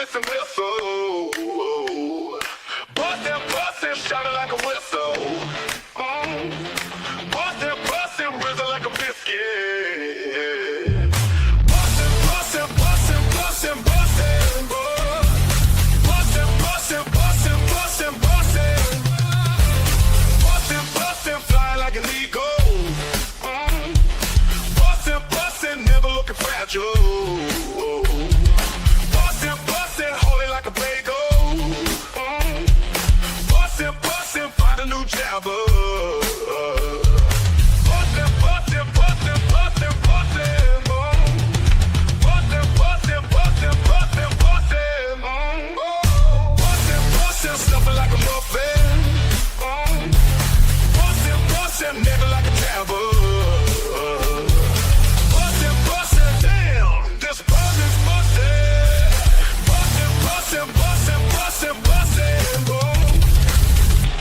bussin' whistle. Bussin', shouting like a whistle. Bussin', risen like a biscuit. Bussin', bussin', bussin', bussin', bussin'. Bussin', bussin', bussin', bussin', bussin'. Bussin', bussin', flying like an eagle. Bussin', bussin', never looking fragile. Bussin', holy like a bagel. Bussin', find a new jabber. Bussin', bussin', bussin', bussin', bussin'. Bussin', bussin', bussin', bussin', bussin'. Bussin', stuffing like a muffin. Bussin', never like a jabber. Bussin', damn, this bussin's bussin'. Bussin', bussin'.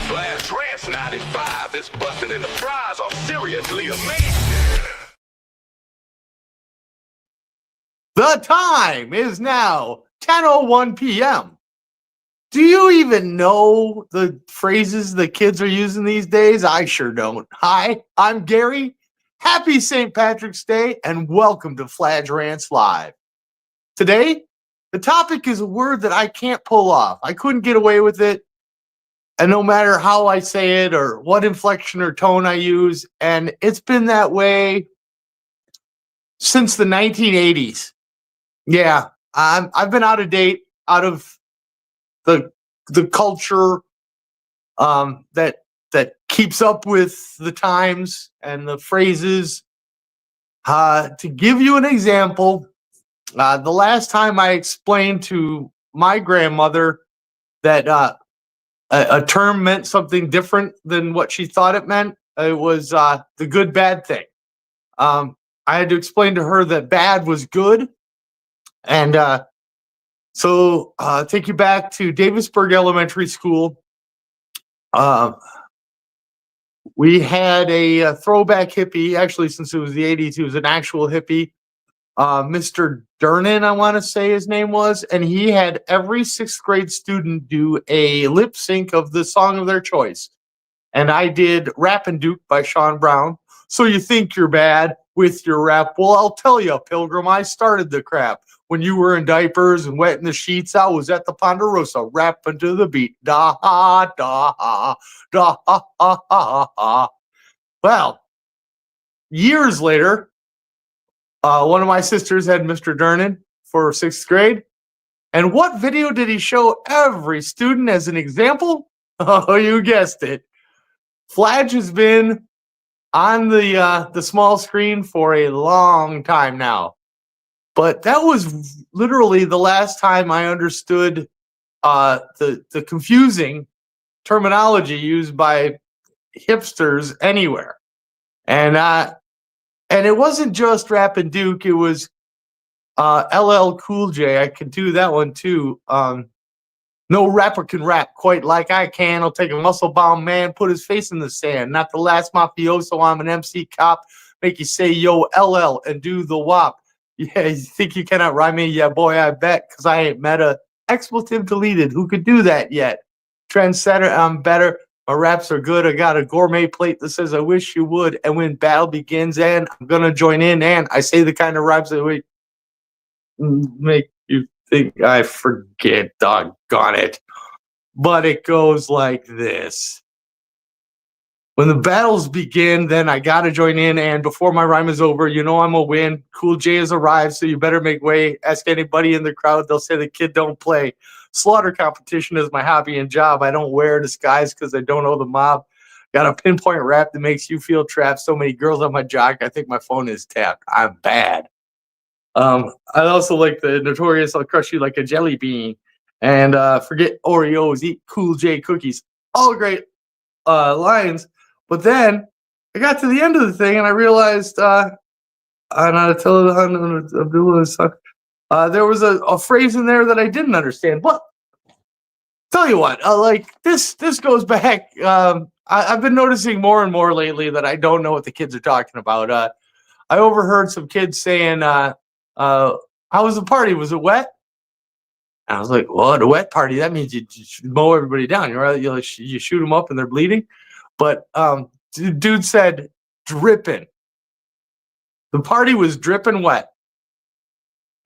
Fladge Rants 95, this bussin' and the fries are seriously amazing. The time is now 10:01 p.m. Do you even know the phrases the kids are using these days? I sure don't. Hi, I'm Gary. Happy St. Patrick's Day and welcome to Fladge Rants Live. Today, the topic is a word that I can't pull off. I couldn't get away with it. And no matter how I say it or what inflection or tone I use, and it's been that way since the 1980s. Yeah, I've been out of date, out of the culture that keeps up with the times and the phrases. To give you an example, the last time I explained to my grandmother that a term meant something different than what she thought it meant, it was the good bad thing. I had to explain to her that bad was good. And so take you back to Davisburg Elementary School. We had a throwback hippie. Actually, since it was the 80s, he was an actual hippie. Mr. Durnan, I want to say his name was. And he had every sixth grade student do a lip sync of the song of their choice. And I did Rappin' Duke by Sean Brown. So you think you're bad with your rap. Well, I'll tell you, Pilgrim, I started the crap. When you were in diapers and wet in the sheets, I was at the Ponderosa rapping to the beat. Da ha, da ha, da ha, ha, ha, ha. Well, years later, one of my sisters had Mr. Durnan for sixth grade. And what video did he show every student as an example? Oh, you guessed it. Fladge has been on the small screen for a long time now. But that was literally the last time I understood the confusing terminology used by hipsters anywhere. And it wasn't just Rappin' Duke, it was LL Cool J. I could do that one too. No rapper can rap quite like I can. I'll take a muscle-bound man, put his face in the sand. Not the last mafioso, I'm an MC cop. Make you say, yo, LL, and do the wop. Yeah, you think you cannot rhyme me? Yeah, boy, I bet, because I ain't met a expletive deleted. Who could do that yet? Trendsetter, I'm better. My raps are good. I got a gourmet plate that says I wish you would. And when battle begins, and I'm going to join in, and I say the kind of rhymes that would make you think I forget, doggone it. But it goes like this. When the battles begin, then I gotta join in, and before my rhyme is over, you know I'm a win. Cool J has arrived, so you better make way. Ask anybody in the crowd, they'll say the kid don't play. Slaughter competition is my hobby and job. I don't wear a disguise because I don't know the mob. Got a pinpoint rap that makes you feel trapped. So many girls on my jock, I think my phone is tapped. I'm bad. I also like the notorious I'll crush you like a jelly bean. And forget Oreos, eat Cool J cookies. All great lines. But then I got to the end of the thing and I realized there was a phrase in there that I didn't understand. But tell you what, like this goes back. I've been noticing more and more lately that I don't know what the kids are talking about. I overheard some kids saying, how was the party? Was it wet? And I was like, "What, a wet party? That means you mow everybody down. You shoot them up and they're bleeding." But dude said dripping. The party was dripping wet.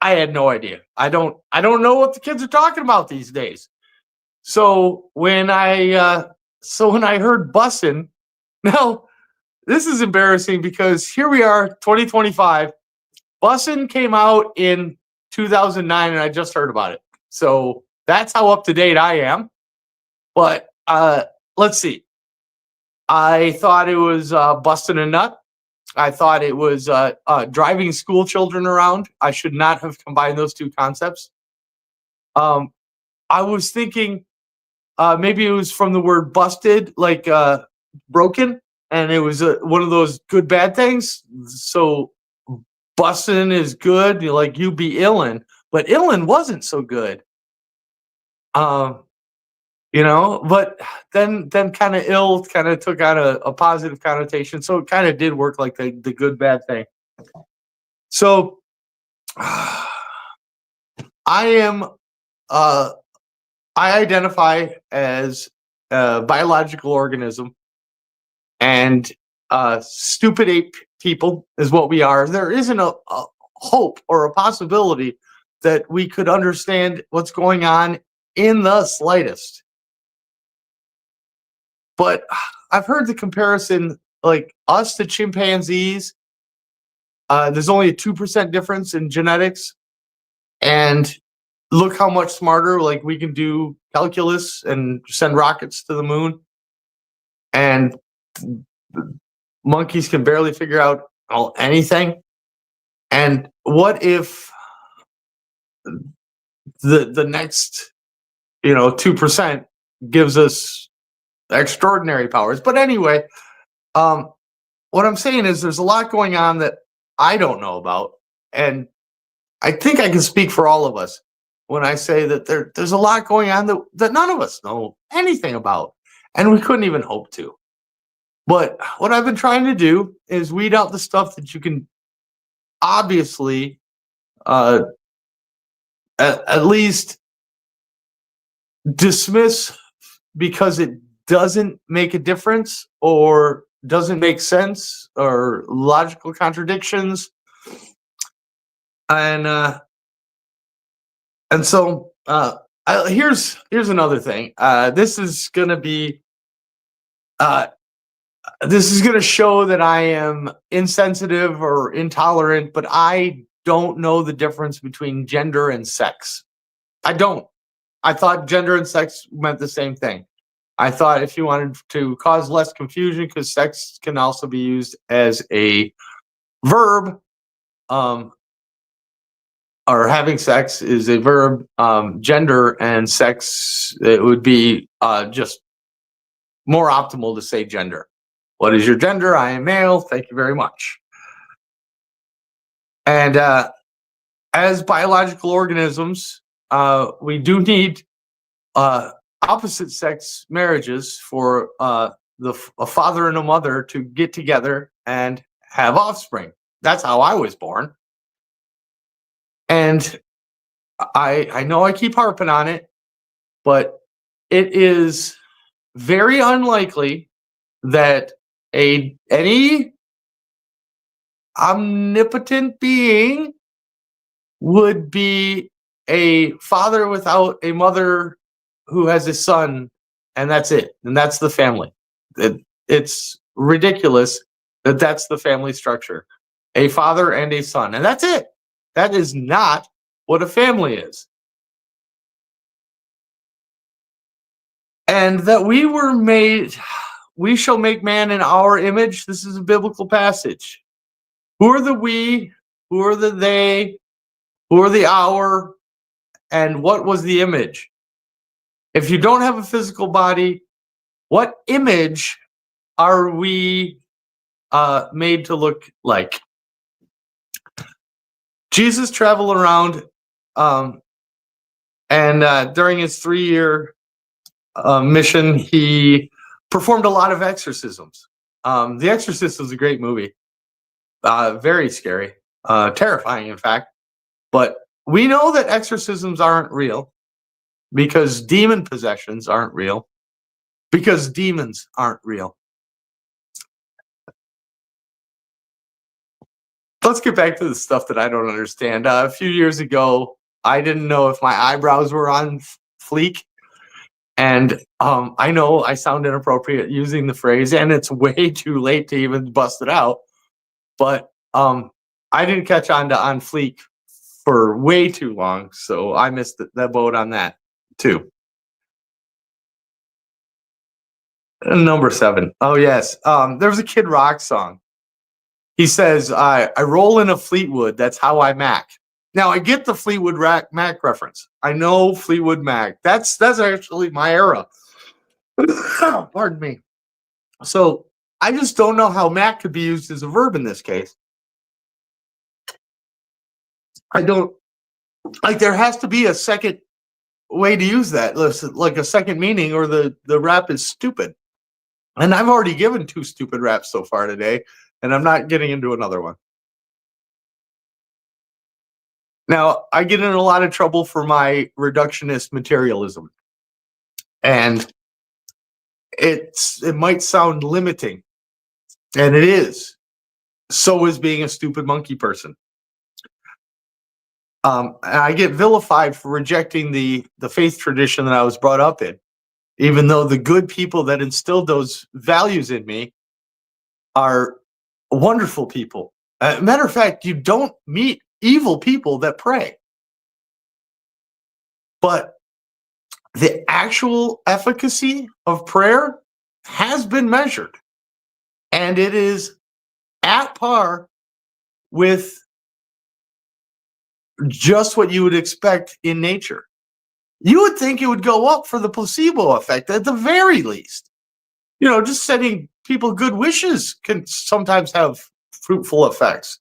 I had no idea. I don't know what the kids are talking about these days. So when I heard Bussin, now this is embarrassing because here we are, 2025. Bussin came out in 2009, and I just heard about it. So that's how up to date I am. But let's see. I thought it was busting a nut. I thought it was driving school children around. I should not have combined those two concepts. I was thinking maybe it was from the word busted, like broken, and it was one of those good bad things. So bussin' is good, like you be illin', but illin' wasn't so good. But then kind of ill kind of took on a positive connotation. So it kind of did work like the good bad thing. So I am I identify as a biological organism, and stupid ape people is what we are. There isn't a hope or a possibility that we could understand what's going on in the slightest. But I've heard the comparison, like us to chimpanzees. There's only a 2% difference in genetics, and look how much smarter. Like we can do calculus and send rockets to the moon, and monkeys can barely figure out anything. And what if the next 2% gives us extraordinary powers? But anyway, what I'm saying is there's a lot going on that I don't know about, and I think I can speak for all of us when I say that there's a lot going on that none of us know anything about, and we couldn't even hope to. But what I've been trying to do is weed out the stuff that you can obviously at least dismiss because it doesn't make a difference or doesn't make sense or logical contradictions. And so here's another thing. This is gonna show that I am insensitive or intolerant, but I don't know the difference between gender and sex. I don't. I thought gender and sex meant the same thing. I thought if you wanted to cause less confusion, because sex can also be used as a verb, or having sex is a verb, gender and sex, it would be just more optimal to say gender. What is your gender? I am male. Thank you very much. And as biological organisms, we do need opposite sex marriages for a father and a mother to get together and have offspring. That's how I was born. And I know I keep harping on it, but it is very unlikely that any omnipotent being would be a father without a mother who has a son, and that's it. And that's the family. It's ridiculous that that's the family structure. A father and a son, and that's it. That is not what a family is. And that we were made, we shall make man in our image. This is a biblical passage. Who are the we? Who are the they? Who are the our? And what was the image? If you don't have a physical body, what image are we made to look like? Jesus traveled around, and during his 3-year mission, he performed a lot of exorcisms. The Exorcist was a great movie. Very scary, terrifying, in fact. But we know that exorcisms aren't real. because demon possessions aren't real, because demons aren't real. Let's get back to the stuff that I don't understand. A few years ago, I didn't know if my eyebrows were on fleek. And I know I sound inappropriate using the phrase, and it's way too late to even bust it out. But I didn't catch on to on fleek for way too long, so I missed the boat on that too. Number 7. Oh yes, there was a Kid Rock song. He says, "I roll in a Fleetwood. That's how I Mac." Now I get the Fleetwood Mac reference. I know Fleetwood Mac. That's actually my era. Pardon me. So I just don't know how Mac could be used as a verb in this case. I don't like. There has to be a second way to use that, like a second meaning, or the rap is stupid. And I've already given 2 stupid raps so far today, and I'm not getting into another one. Now, I get in a lot of trouble for my reductionist materialism. And it might sound limiting, and it is. So is being a stupid monkey person. And I get vilified for rejecting the faith tradition that I was brought up in, even though the good people that instilled those values in me are wonderful people. Matter of fact, you don't meet evil people that pray. But the actual efficacy of prayer has been measured, and it is at par with just what you would expect in nature. You would think it would go up for the placebo effect at the very least. You know, just sending people good wishes can sometimes have fruitful effects.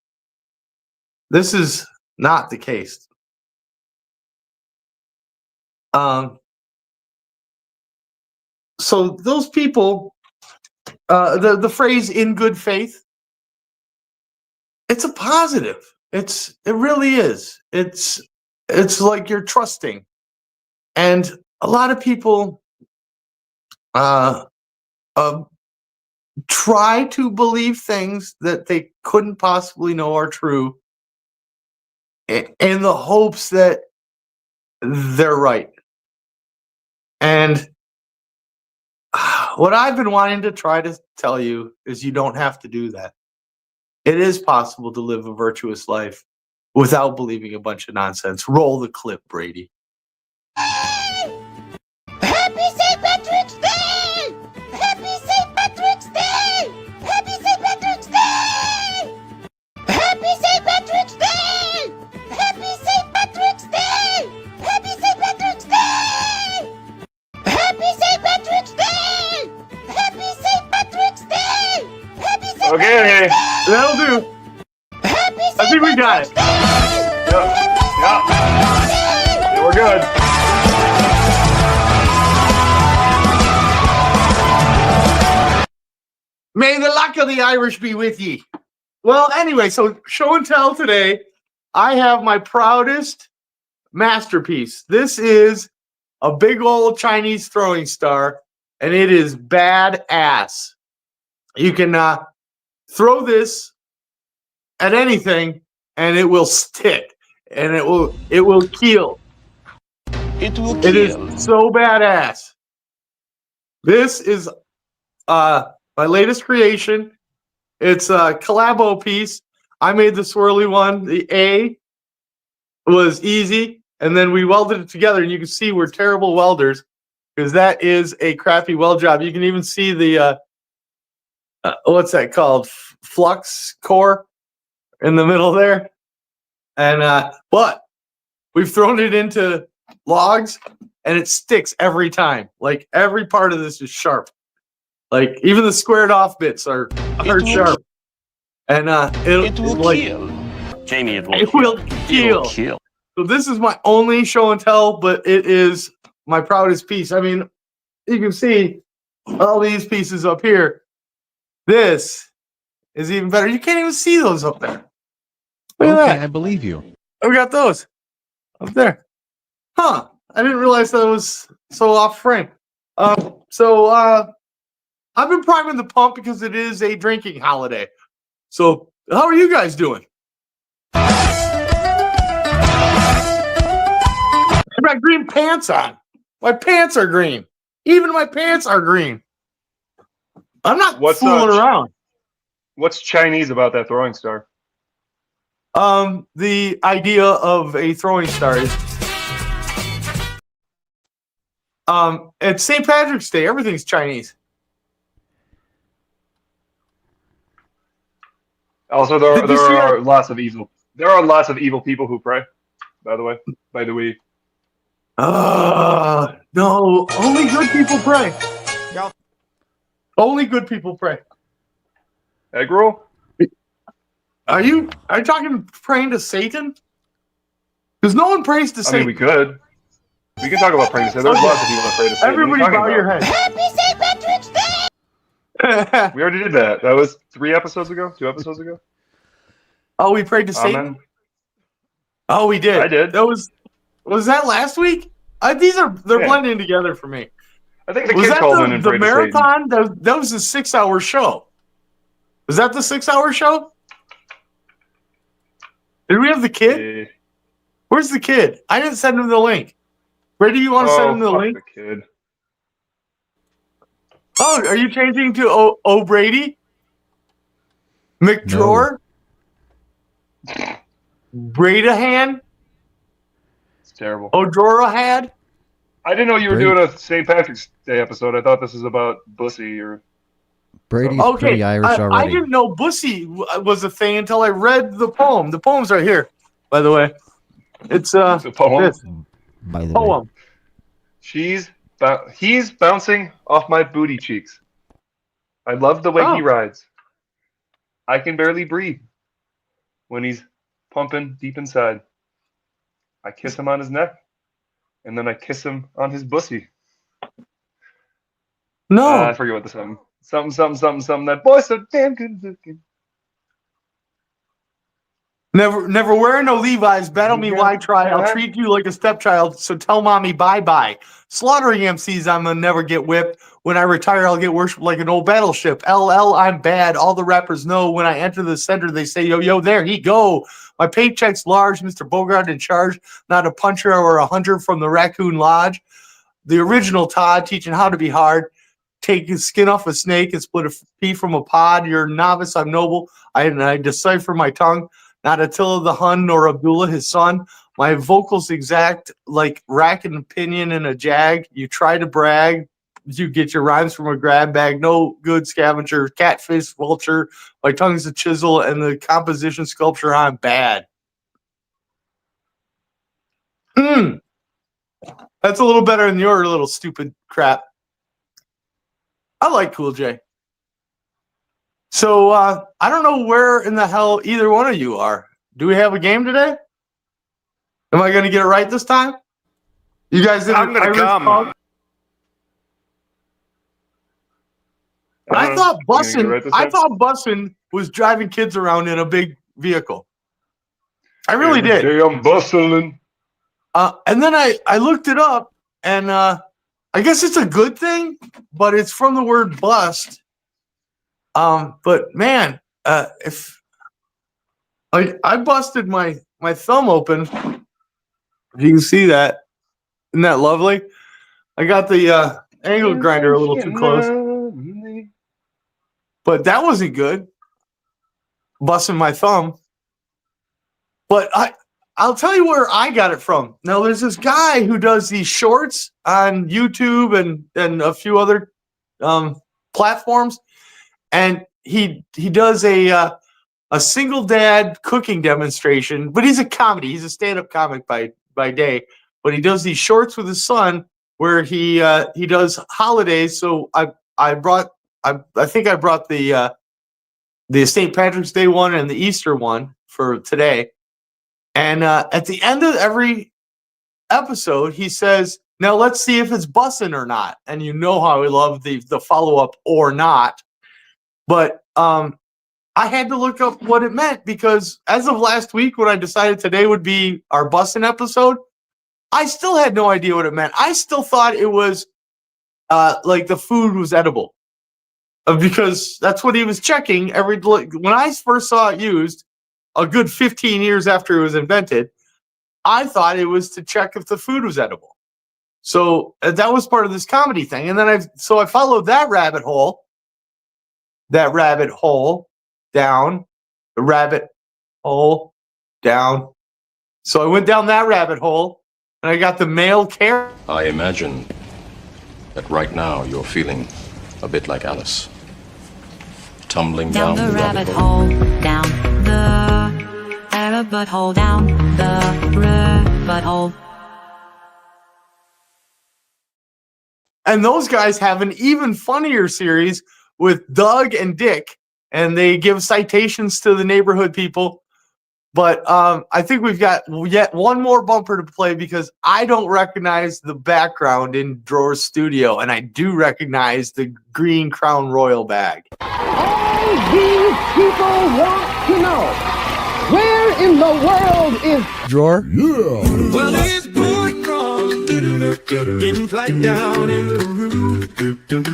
This is not the case. So those people, the phrase "in good faith," it's a positive. It really is. It's like you're trusting, and a lot of people try to believe things that they couldn't possibly know are true, in the hopes that they're right. And what I've been wanting to try to tell you is you don't have to do that. It is possible to live a virtuous life without believing a bunch of nonsense. Roll the clip, Brady. Happy St. Patrick's Day! Happy St. Patrick's Day! Happy St. Patrick's Day! Happy St. Patrick's Day! Happy St. Patrick's Day! Happy St. Patrick's Day! Happy St. Patrick's Day! Happy St. Patrick's Day! Happy St. Okay, that'll do. Happy St. I think we got it. Yeah, we're good. May the luck of the Irish be with ye. Well, anyway, so show and tell today, I have my proudest masterpiece. This is a big old Chinese throwing star, and it is badass. You can throw this at anything, and it will stick, and it will kill. It will It is so badass. This is my latest creation. It's a collabo piece. I made the swirly one. The A was easy, and then we welded it together, and you can see we're terrible welders because that is a crappy weld job. You can even see the what's that called? Flux core in the middle there. And but we've thrown it into logs, and it sticks every time. Like every part of this is sharp. Like even the squared off bits are sharp. And it will kill. Jamie, it will kill. So this is my only show and tell, but it is my proudest piece. I mean, you can see all these pieces up here. This is even better. You can't even see those up there. Look at that. I believe you. We got those up there. Huh. I didn't realize that was so off frame. I've been priming the pump because it is a drinking holiday. So how are you guys doing? I've got green pants on. My pants are green. Even my pants are green. I'm not fooling around. What's Chinese about that throwing star? The idea of a throwing star is it's St. Patrick's Day. Everything's Chinese. Also, there are lots of evil people who pray. By the way, no, only good people pray. Only good people pray. Egg roll? Are you talking praying to Satan? Because no one prays to Satan. I mean, we could. We can talk about praying to Satan. There's lots of people that pray to Satan. Everybody bow your head. Happy St. Patrick's Day! We already did that. That was 2 episodes ago. Oh, we prayed to Satan? Oh, we did. I did. That was that last week? They're blending together for me. I think the kid called in and prayed to Satan. The marathon? That was a 6-hour show. Was that the 6-hour show? Did we have the kid? Where's the kid? I didn't send him the link. Brady, you want to send him the link? The kid. Oh, are you changing to Brady? McDrawer? No. Bradahan? It's terrible. O'Dorahad? I didn't know you were doing a St. Patrick's Day episode. I thought this was about Bussin or... Brady's pretty Irish already. I didn't know Bussin was a thing until I read the poem. The poem's right here, by the way. It's a poem. By the poem. way. He's bouncing off my booty cheeks. I love the way he rides. I can barely breathe when he's pumping deep inside. I kiss him on his neck, and then I kiss him on his bussy. No. I forget what the something. Something. That boy's so damn good looking. Never wearing no Levi's. Battle me, why try? I'll treat you like a stepchild. So tell mommy bye. Slaughtering MCs, I'm gonna never get whipped. When I retire, I'll get worshipped like an old battleship. LL, I'm bad. All the rappers know. When I enter the center, they say, yo, there he go. My paycheck's large. Mr. Bogart in charge. Not a puncher or a hunter from the Raccoon Lodge. The original Todd teaching how to be hard. Take his skin off a snake and split a pea from a pod. You're a novice, I'm noble. I decipher my tongue. Not Attila the Hun nor Abdullah, his son. My vocals exact like rack and pinion in a jag. You try to brag. You get your rhymes from a grab bag. No good scavenger. Catfish, vulture. My tongue's a chisel and the composition sculpture, I'm bad. That's a little better than your little stupid crap. I like Cool J. So I don't know where in the hell either one of you are. Do we have a game today? Am I going to get it right this time? You guys did. I'm going to come. I thought Bussin was driving kids around in a big vehicle. I really did. I'm bustling. And then I looked it up, and I guess it's a good thing, but it's from the word bust. But man, if I busted my thumb open, if you can see that, isn't that lovely? I got the angle grinder a little too close, but that wasn't good. Busting my thumb, but I'll tell you where I got it from. Now, there's this guy who does these shorts on YouTube and a few other platforms, and he does a single dad cooking demonstration. But he's a comedy. He's a stand-up comic by day. But he does these shorts with his son where he does holidays. So I think I brought the St. Patrick's Day one and the Easter one for today. And at the end of every episode, he says, now let's see if it's bussin' or not. And you know how I love the follow-up or not. But I had to look up what it meant because as of last week, when I decided today would be our bussin' episode, I still had no idea what it meant. I still thought it was like the food was edible. Because that's what he was checking when I first saw it used, a good 15 years after it was invented, I thought it was to check if the food was edible. So that was part of this comedy thing. And then I followed that rabbit hole down, the rabbit hole down. So I went down that rabbit hole and I got the male care. I imagine that right now you're feeling a bit like Alice. Tumbling down the rabbit hole, down the rabbit hole, down the rabbit hole. And those guys have an even funnier series with Doug and Dick, and they give citations to the neighborhood people. But I think we've got yet one more bumper to play because I don't recognize the background in Drawer's studio, and I do recognize the green Crown Royal bag. All these people want to know, where in the world is Drawer? Well, it's boy crawling, getting flight down in Peru,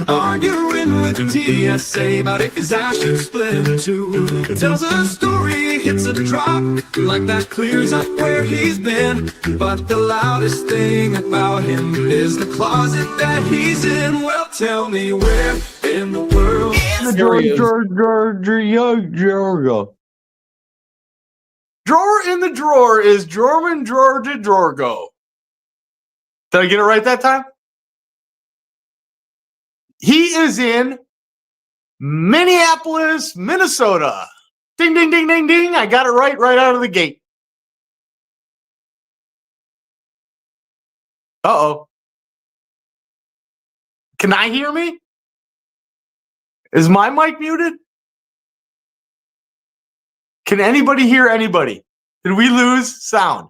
arguing with the TSA about if his ass should split in two. Tells a story, hits a drop, like that clears up where he's been. But the loudest thing about him is the closet that he's in. Well, tell me where in the world is Drawer in the drawer is German drawer to drawer go. Did I get it right that time? He is in Minneapolis, Minnesota. Ding, ding, ding, ding, ding. I got it right out of the gate. Uh-oh. Can I hear me? Is my mic muted? Can anybody hear anybody? Did we lose sound?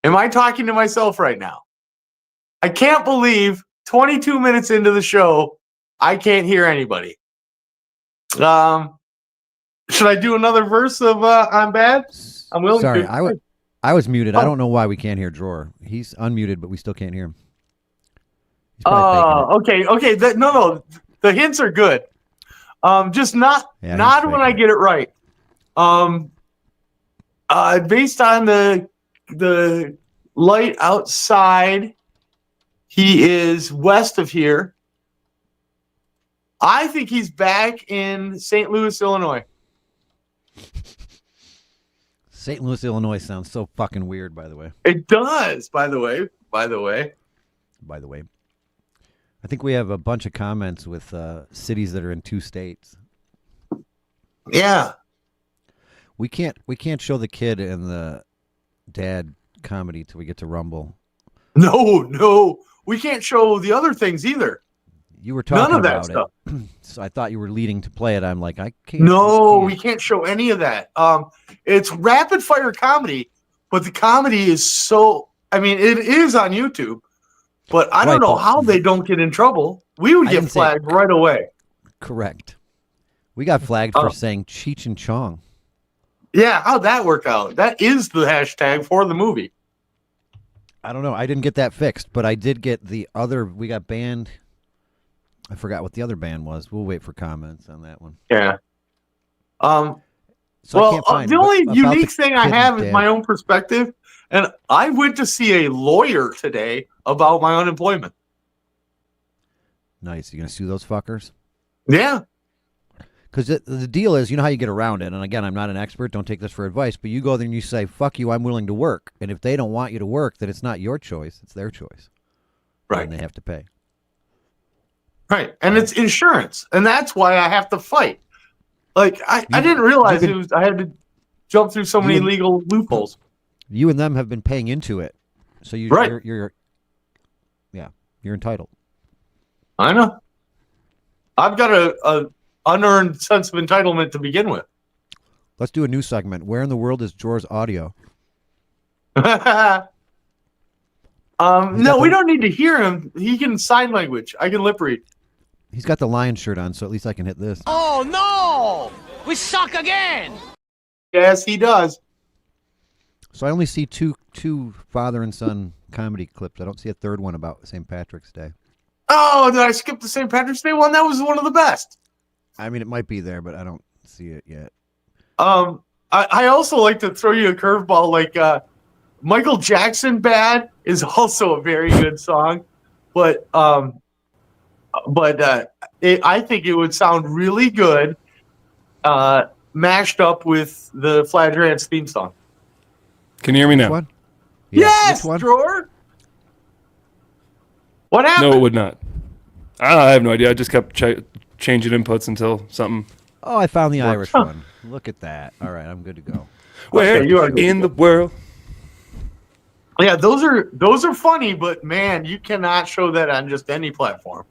Am I talking to myself right now? I can't believe 22 minutes into the show, I can't hear anybody. Should I do another verse of I'm Bad? I'm willing Sorry, to. I was muted. I don't know why we can't hear Drawer. He's unmuted, but we still can't hear him. Okay. No. The hints are good. Just not when I get it right. Based on the light outside, he is west of here. I think he's back in St. Louis, Illinois. St. Louis, Illinois sounds so fucking weird, by the way. It does, by the way. I think we have a bunch of comments with cities that are in 2 states. Yeah. We can't show the kid and the dad comedy till we get to Rumble. No. We can't show the other things either. You were talking None of that about stuff. it. So I thought you were leading to play it. I'm like, I can't. No, we can't show any of that. It's rapid fire comedy, but the comedy is so. I mean, it is on YouTube, but I don't know how they don't get in trouble. We would get flagged right away. Correct. We got flagged for saying Cheech and Chong. Yeah, how'd that work out? That is the hashtag for the movie. I don't know. I didn't get that fixed, but I did get the other. We got banned. I forgot what the other band was. We'll wait for comments on that one. Yeah. So the only unique thing I have is my own perspective, and I went to see a lawyer today about my unemployment. Nice. You gonna sue those fuckers? Yeah. Because the deal is, you know how you get around it. And again, I'm not an expert. Don't take this for advice. But you go there and you say, "Fuck you, I'm willing to work." And if they don't want you to work, then it's not your choice; it's their choice. Right. And they have to pay. Right, and it's insurance, and that's why I have to fight. Like I didn't realize I had to jump through so many legal loopholes. You and them have been paying into it, so you're entitled. I know. I've got a unearned sense of entitlement to begin with. Let's do a new segment. Where in the world is George's audio? No, we don't need to hear him. He can sign language. I can lip read. He's got the lion shirt on, so at least I can hit this. Oh, no! We suck again! Yes, he does. So I only see two father and son comedy clips. I don't see a third one about St. Patrick's Day. Oh, did I skip the St. Patrick's Day one? That was one of the best. I mean, it might be there, but I don't see it yet. I also like to throw you a curveball. Like Michael Jackson "Bad" is also a very good song, but I think it would sound really good mashed up with the Fladge Rants theme song. Can you hear me Which now? one? Yeah, Yes, which one? Drawer. What happened? No, it would not. I have no idea. I just kept changing inputs until something. Oh, I found the Irish one. Look at that. All right, I'm good to go. Where you are good in to the world? Yeah, those are funny, but man, you cannot show that on just any platform.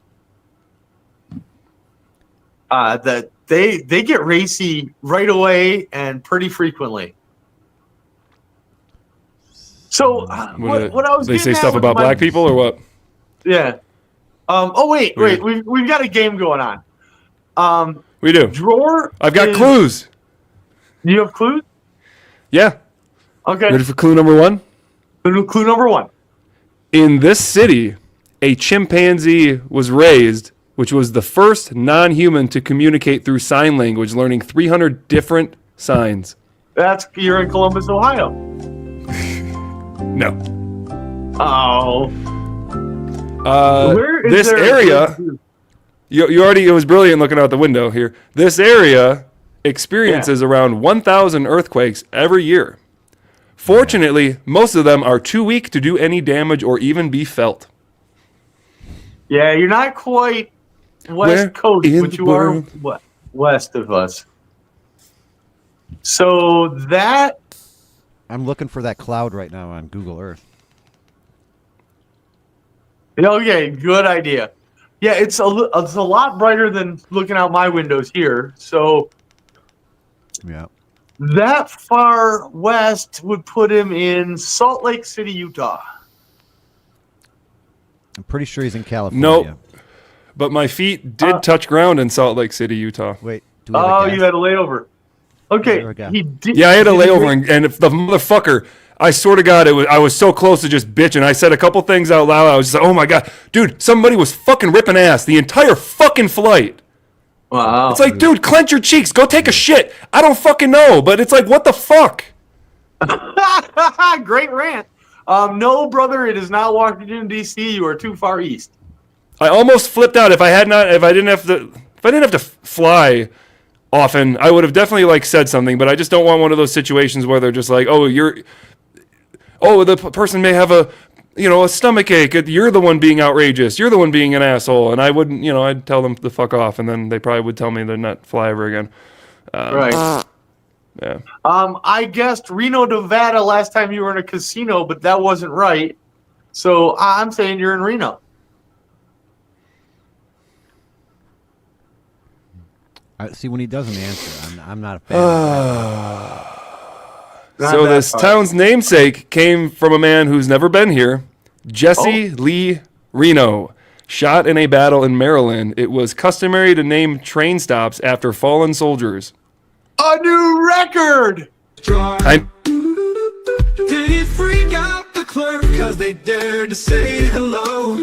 That they get racy right away and pretty frequently. So what I was They say getting at stuff with about my- black people or what? Yeah. Wait. Weird. We've got a game going on. We do. Drawer. I've got is- clues. You have clues? Yeah. Okay. Ready for clue number 1? Clue number 1. In this city, a chimpanzee was raised, which was the first non-human to communicate through sign language, learning 300 different signs. You're in Columbus, Ohio. No. Oh. Where is This there a area, clue? you already, it was brilliant looking out the window here. This area experiences around 1,000 earthquakes every year. Fortunately, most of them are too weak to do any damage or even be felt. Yeah, you're not quite Where West Coast, in but the you are world? west of us. So that I'm looking for that cloud right now on Google Earth. okay, good idea. Yeah, it's a lot brighter than looking out my windows here. So Yeah. that far west would put him in Salt Lake City, Utah. I'm pretty sure he's in California. Nope. But my feet did touch ground in Salt Lake City, Utah. Wait. Do we have a guess? You had a layover. Okay, There we go. he did. Yeah, I had a did he layover, make- and if the motherfucker, I swear to God, I was so close to just bitching. I said a couple things out loud. I was just like, oh my God, dude, somebody was fucking ripping ass the entire fucking flight. Wow. It's like, dude, clench your cheeks. Go take a shit. I don't fucking know, but it's like, what the fuck? Great rant. No, brother, it is not Washington D.C. You are too far east. I almost flipped out. If I didn't have to fly often, I would have definitely said something. But I just don't want one of those situations where they're just like, the person may have a stomach ache. You're the one being outrageous. You're the one being an asshole. And I wouldn't, I'd tell them to fuck off, and then they probably would tell me they're not fly ever again. Right. Yeah. I guessed Reno, Nevada last time you were in a casino, but that wasn't right. So I'm saying you're in Reno. See, when he doesn't answer, I'm not a fan. of that. So this town's namesake came from a man who's never been here, Jesse Lee Reno, shot in a battle in Maryland. It was customary to name train stops after fallen soldiers. A new record. I- Did he freak out the clerk cause they dared to say hello?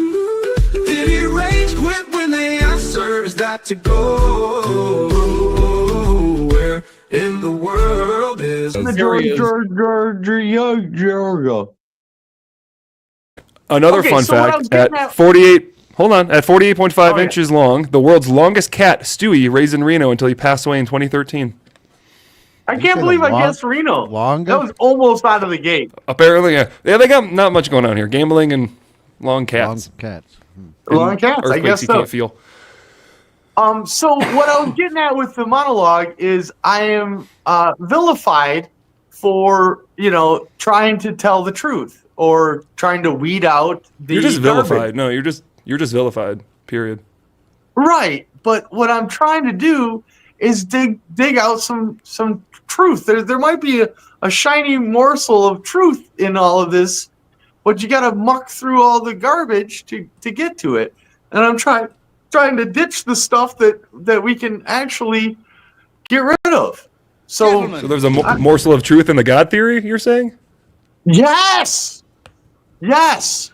Did he rage quit when they asked sirs that to go? Where in the world is Another Okay, fun so what I was fact, getting at at- 48.5 yeah. inches long, the world's longest cat, Stewie, raised in Reno until he passed away in 2013. I you can't say believe the I guessed Reno. longest? That was almost out of the gate. Apparently, yeah, they got not much going on here. Gambling and long cats. Long cats. Long cats, I Earthquakes guess you so. can't feel. So what I was getting at with the monologue is I am vilified for trying to tell the truth or trying to weed out the. You're just garbage. vilified. No, you're just vilified. Period. Right, but what I'm trying to do is dig out some truth. There might be a shiny morsel of truth in all of this, but you got to muck through all the garbage to get to it. And I'm trying to ditch the stuff that we can actually get rid of. So So there's a morsel of truth in the God theory, you're saying? Yes. Yes.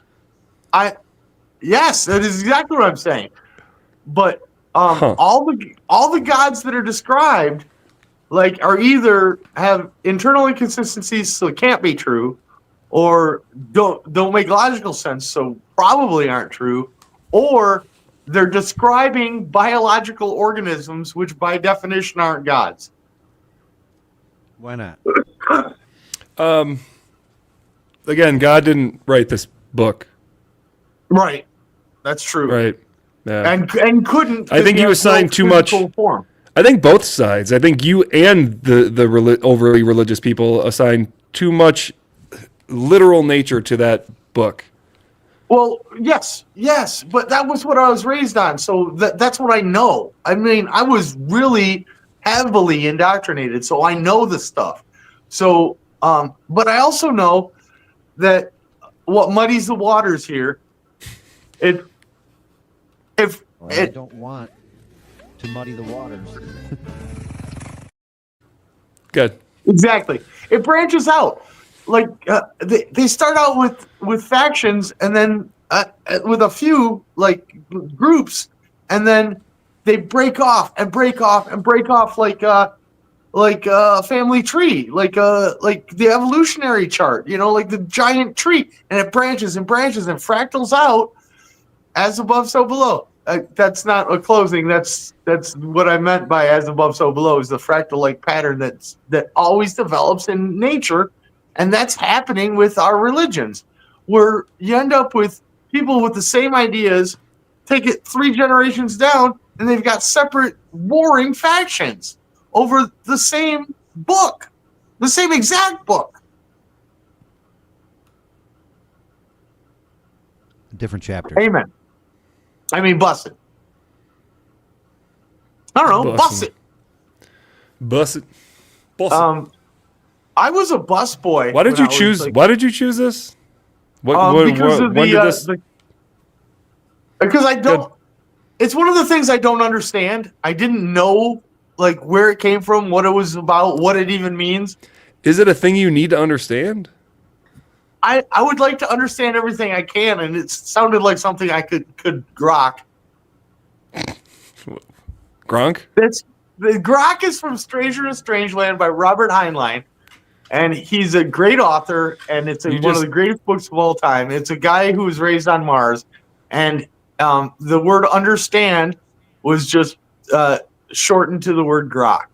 Yes, that is exactly what I'm saying. But all the gods that are described like are either have internal inconsistencies, so it can't be true, or don't make logical sense, so probably aren't true, or they're describing biological organisms, which by definition aren't gods. Why not? Again, God didn't write this book. Right. That's true. Right. Yeah. And couldn't. I think you assigned too much. Form. I think both sides. I think you and the overly religious people assign too much literal nature to that book. Well, yes, but that was what I was raised on, so that's what I know. I mean, I was really heavily indoctrinated, so I know the stuff. So, but I also know that what muddies the waters here, I don't want to muddy the waters. Good. Exactly. It branches out. Like they start out with factions, and then with a few like groups, and then they break off like a family tree, like the evolutionary chart, like the giant tree, and it branches and branches and fractals out, as above, so below. That's not a closing. That's what I meant by as above, so below, is the fractal-like pattern that always develops in nature, and that's happening with our religions, where you end up with people with the same ideas, take it 3 generations down, and they've got separate warring factions over the same book, the same exact book. Different chapters. Amen. I mean, Bussin. I don't know, Bussin. Bussin. Bussin. I was a bus boy. Why did you choose? Why did you choose this? Because I don't. Good. It's one of the things I don't understand. I didn't know like where it came from, what it was about, what it even means. Is it a thing you need to understand? I would like to understand everything I can, and it sounded like something I could grok. Gronk? The Grok is from Stranger in Strangeland by Robert Heinlein, and he's a great author, and it's one of the greatest books of all time. It's a guy who was raised on Mars, and the word understand was just shortened to the word Grok.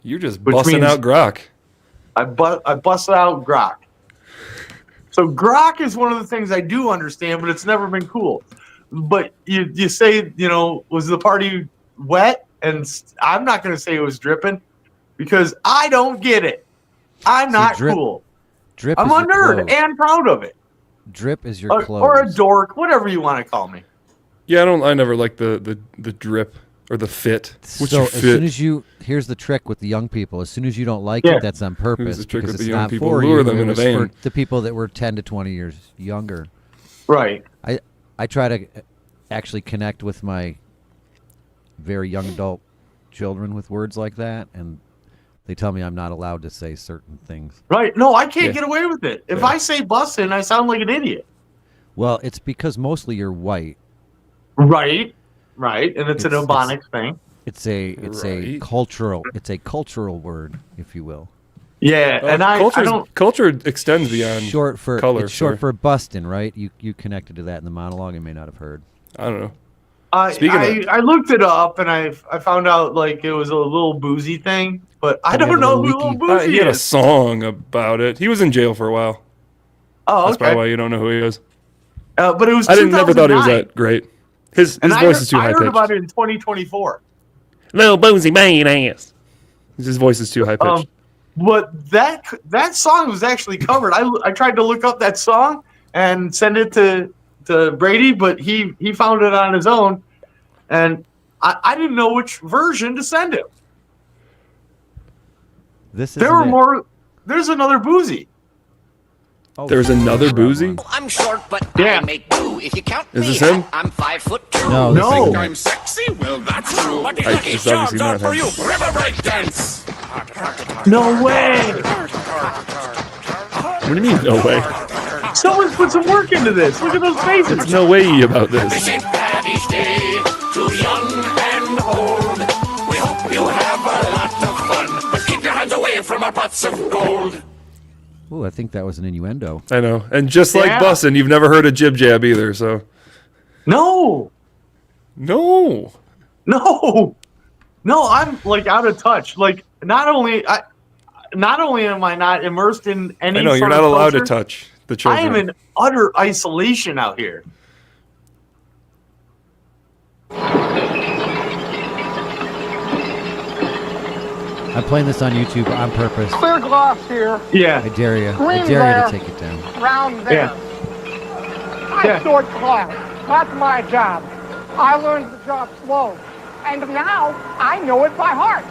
You're just busting out Grok. I busted out Grok. So Grok is one of the things I do understand, but it's never been cool. But you say, was the party wet? And I'm not going to say it was dripping because I don't get it. I'm not cool. Drip I'm is a your nerd clothes. and proud of it. Drip is your clothes. Or a dork, whatever you want to call me. Yeah, I never like the drip or the fit. What's So your as fit? soon as here's the trick with the young people. As soon as you don't like it, that's on purpose. Here's the trick because with it's the young not people. for Lure you. them It in a was van. for the people that were 10 to 20 years younger. Right. I try to actually connect with my very young adult children with words like that, and they tell me I'm not allowed to say certain things. Right. No, I can't get away with it. If I say bussin', I sound like an idiot. Well, it's because mostly you're white. Right. Right. And it's an Ebonics thing. It's a cultural word, if you will. Yeah, and I don't. Culture extends beyond Short for color. it's short for bustin', right? You connected to that in the monologue. You may not have heard. I don't know. I looked it up and I found out like it was a little boozy thing, but I don't know who Little Boozy He had a is. song about it. He was in jail for a while. Oh, That's okay. probably why you don't know who he is. But it was. I never thought he was 2009. that great. His voice is too high I heard pitched. about it in 2024. Little Boozy man ass. His voice is too high pitched. But that song was actually covered. I tried to look up that song and send it to Brady, but he found it on his own, and I didn't know which version to send him. There's another Boozy. Oh, There's another Boozy? I'm short, but Yeah. I make do. If you count Is me, this him? I'm 5'2". No, this No. is- I'm sexy? Well, that's true. But It's obviously not him. River break dance. No way. What do you mean, no way? Someone's put some work into this. Look at those faces. There's no way about this. St. Paddy's Day to young and old. We hope you have a lot of fun, but keep your hands away from our pots of gold. Ooh, I think that was an innuendo. I know. And just like Bussin, you've never heard a jib jab either, so. No. No. No. No, I'm like out of touch. Like not only am I not immersed in any I know, you're sort not of allowed to culture, touch the children. I am in utter isolation out here. I'm playing this on YouTube on purpose. Clear glass here. Yeah. I dare you. Green I dare there. you to take it down. Round there. I sort glass. That's my job. I learned the job slow. And now I know it by heart.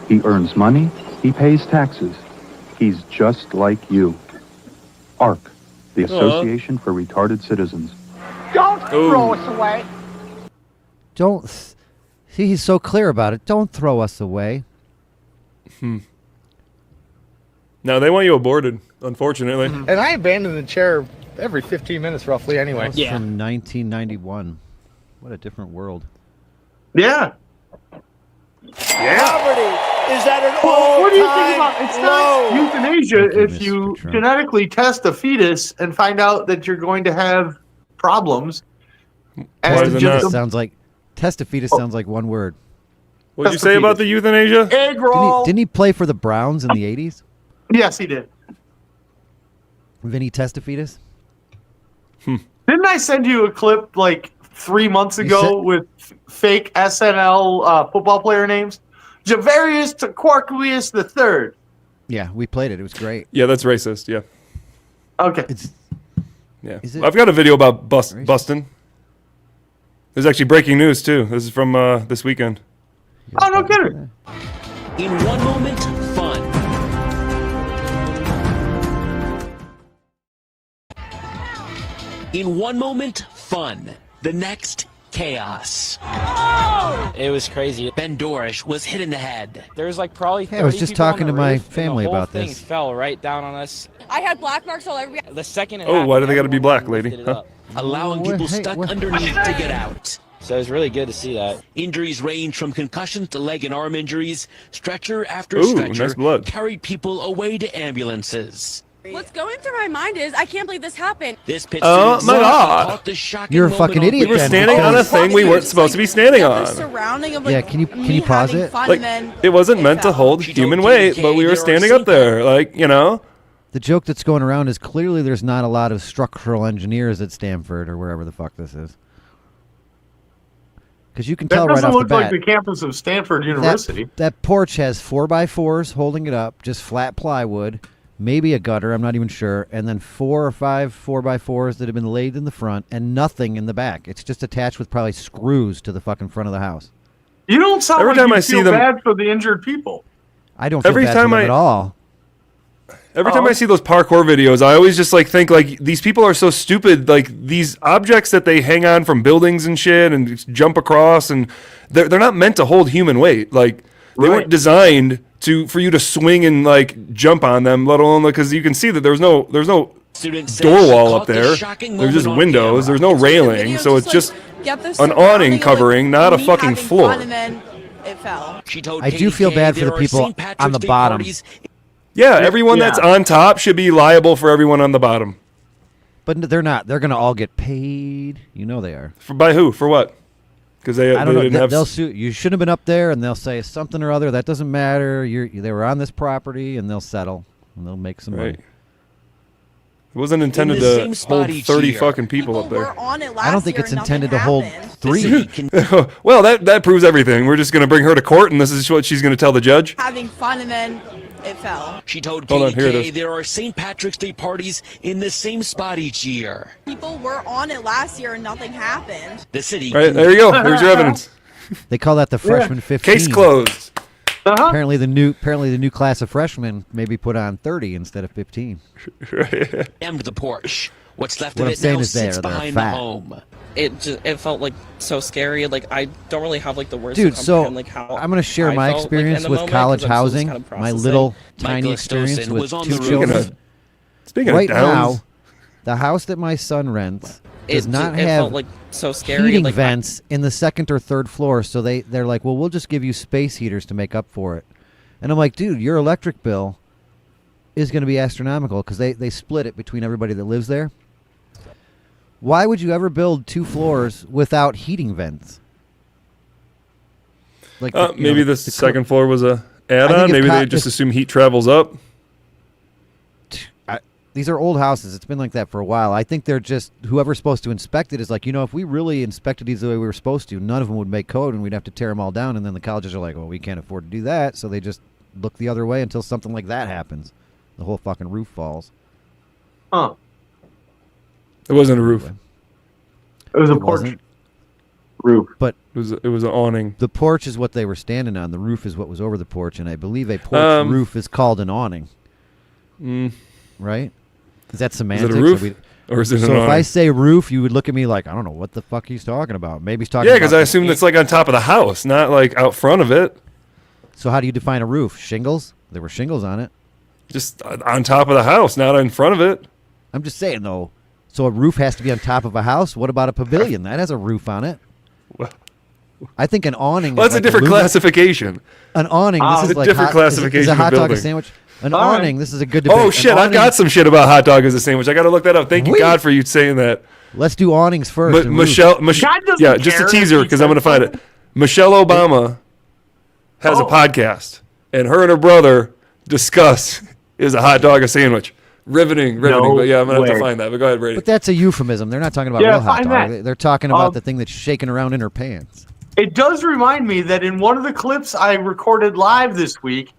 He earns money. He pays taxes. He's just like you. ARC, the Association for Retarded Citizens. Don't throw us away. Don't. See, he's so clear about it. Don't throw us away. No, they want you aborted, unfortunately. And I abandon the chair every 15 minutes roughly anyway. That was from 1991. What a different world. Yeah. Poverty is at an Well, what do you think all-time about it's low. not euthanasia Thank you, if Mr. you Trump. genetically test a fetus and find out that you're going to have problems. Why is it not? Sounds like test a fetus sounds like one word. What did you say about the euthanasia? Egg roll. Didn't he play for the Browns in the 80s? Yes, he did. Vinny Testafetus? Didn't I send you a clip like 3 months ago with fake SNL football player names? Javarius Quarquius III. Yeah, we played it. It was great. Yeah, that's racist. Yeah. Okay. Yeah. Is it I've got a video about Bustin. There's actually breaking news too. This is from this weekend. Oh, no kidding. In one moment, fun. In one moment, fun. The next, chaos. It was crazy. Ben Dorish was hit in the head. There was like probably 30 I was just people on talking the to my roof, and the family whole about thing this. fell right down on us. I had black marks all over me. The second it Oh, happened, why do they got to be everyone black, lady? lifted it Huh? up. Allowing people stuck underneath to get out. So it was really good to see that. Injuries range from concussions to leg and arm injuries. Stretcher after Ooh, stretcher nice blood. carried people away to ambulances. What's going through my mind is I can't believe this happened. This pitch Oh, student my God. caught the shocking You're a moment fucking on idiot We were then. standing on a thing we weren't supposed to be standing The on. surrounding of like Yeah, can you me pause having it? fun Like, and then it wasn't meant to fell. hold She human told weight, TK but we were there are standing up there. Like, you know. The joke that's going around is clearly there's not a lot of structural engineers at Stanford or wherever the fuck this is. Because you can That tell right doesn't off the look like bat. the campus of Stanford University. That porch has 4x4s holding it up, just flat plywood, maybe a gutter, I'm not even sure, and then 4 or 5 4x4s that have been laid in the front and nothing in the back. It's just attached with probably screws to the fucking front of the house. You don't sound Every like time you I see feel them- bad for the injured people. I don't feel Every bad time for them I- at all. Every time I see those parkour videos, I always just like think like these people are so stupid. Like these objects that they hang on from buildings and shit and just jump across, and they're not meant to hold human weight. Like they weren't designed for you to swing and like jump on them. Let alone because you can see that there's no Student says door she wall caught up the there. shocking There's just moment on windows. camera. There's no railing, Video so it's just get the an surrounding awning of, like, covering, not a me fucking having floor. fun and then it fell. She told I do feel KDK bad for there the are people St. Patrick's on the Day bottom. parties. Yeah, everyone that's on top should be liable for everyone on the bottom. But they're not. They're going to all get paid. You know they are. By who? For what? Because they I don't know. didn't have. They'll sue. You shouldn't have been up there, and they'll say something or other. That doesn't matter. They were on this property, and they'll settle, and they'll make some money. Right. It wasn't intended the same to spot hold each 30 year. fucking people up there. Were on it last I don't think year it's and nothing intended to hold happened. 3. Well, that proves everything. We're just going to bring her to court, and this is what she's going to tell the judge. Having fun and then it fell. She told Hold on, here it KDK is. there are St. Patrick's Day parties in the same spot each year. People were on it last year and nothing happened. The city. Right, there you go. There's your evidence. They call that the freshman 15. Case closed. Apparently the new class of freshmen may be put on 30 instead of 15. Emmed the Porsche. What's left What of I'm it saying now is sits they're behind the fat. home. It felt like so scary. Like I don't really have like the words Dude, to so comprehend, like how I'm going to share I my felt, like, in experience the with moment, college 'cause I'm still just housing, kind of my processing. little Michael tiny Estosin experience was with on 2 the roof. children. Speaking right of downs, now, the house that my son rents does not it have felt like so scary. heating like vents in the second or third floor. So they're like, well, we'll just give you space heaters to make up for it. And I'm like, dude, your electric bill is going to be astronomical because they split it between everybody that lives there. Why would you ever build 2 floors without heating vents? Like maybe the second floor was a add-on. Maybe they just assume heat travels up. These are old houses. It's been like that for a while. I think they're just, whoever's supposed to inspect it is like, if we really inspected these the way we were supposed to, none of them would make code and we'd have to tear them all down. And then the colleges are like, well, we can't afford to do that. So they just look the other way until something like that happens. The whole fucking roof falls. Huh. It wasn't a roof. It was a porch roof. But it was an awning. The porch is what they were standing on. The roof is what was over the porch. And I believe a porch roof is called an awning. Right? Is that semantics? Is it a roof? Or is it an awning? So if I say roof, you would look at me like, I don't know what the fuck he's talking about. Maybe he's talking about... Yeah, because I assume it's like on top of the house, not like out front of it. So how do you define a roof? Shingles? There were shingles on it. Just on top of the house, not in front of it. I'm just saying, though. So a roof has to be on top of a house? What about a pavilion? That has a roof on it. Well, I think an awning... Well, that's like a different classification. An awning, this is like... different classification is a hot of dog a building. sandwich? An awning, this is a good debate. Oh, shit, I've got some shit about hot dog as a sandwich. I got to look that up. Thank you, God, for you saying that. Let's do awnings first. Michelle, yeah, just a teaser, because I'm going to find it. Michelle Obama has a podcast, and her and her brother discuss, is a hot dog a sandwich? Riveting. No but yeah, I'm going to have way. to find that. But go ahead, Brady. But that's a euphemism. They're not talking about real hot dog. They're talking about the thing that's shaking around in her pants. It does remind me that in one of the clips I recorded live this week,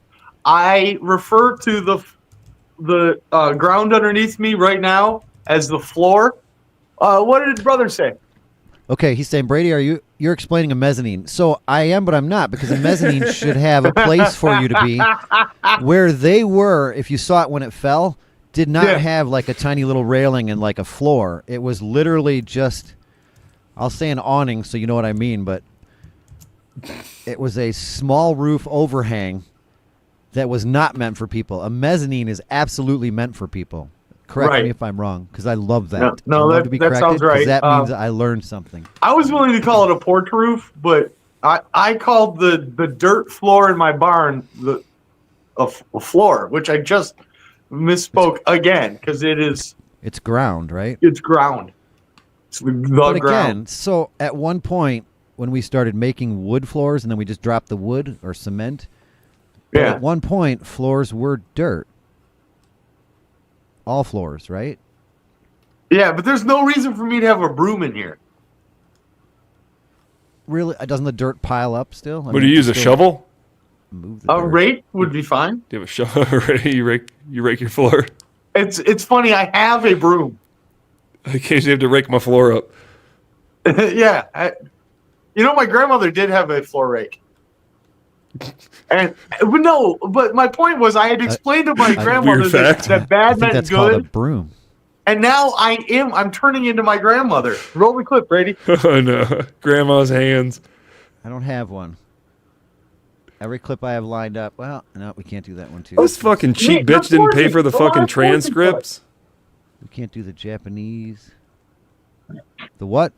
I refer to the ground underneath me right now as the floor. What did brother say? Okay, he's saying, Brady, you're explaining a mezzanine. So I am, but I'm not, because a mezzanine should have a place for you to be. Where they were, if you saw it when it fell, did not have like a tiny little railing and like a floor. It was literally just, I'll say an awning, so you know what I mean, but it was a small roof overhang that was not meant for people. A mezzanine is absolutely meant for people. Correct me if I'm wrong, because I love that. No, I love to be that sounds right. That means I learned something. I was willing to call it a porch roof, but I called the dirt floor in my barn a floor, which I just misspoke again, because it's ground, right? It's ground. It's the but ground. Again, so at one point when we started making wood floors and then we just dropped the wood or cement, but at one point floors were dirt. All floors, right? Yeah, but there's no reason for me to have a broom in here. Really? Doesn't the dirt pile up still? What do you use, a shovel? A rake would be fine. Do you have a shovel? you rake your floor? It's funny, I have a broom. I occasionally have to rake my floor up. Yeah. My grandmother did have a floor rake. But my point was I had explained to my grandmother that bad meant that's good. Called a broom. And now I'm turning into my grandmother. Roll the clip, Brady. Oh no. Grandma's hands. I don't have one. Every clip I have lined up. Well, no, we can't do that one too. This fucking cheap bitch didn't pay for the fucking transcripts. We can't do the Japanese. The what?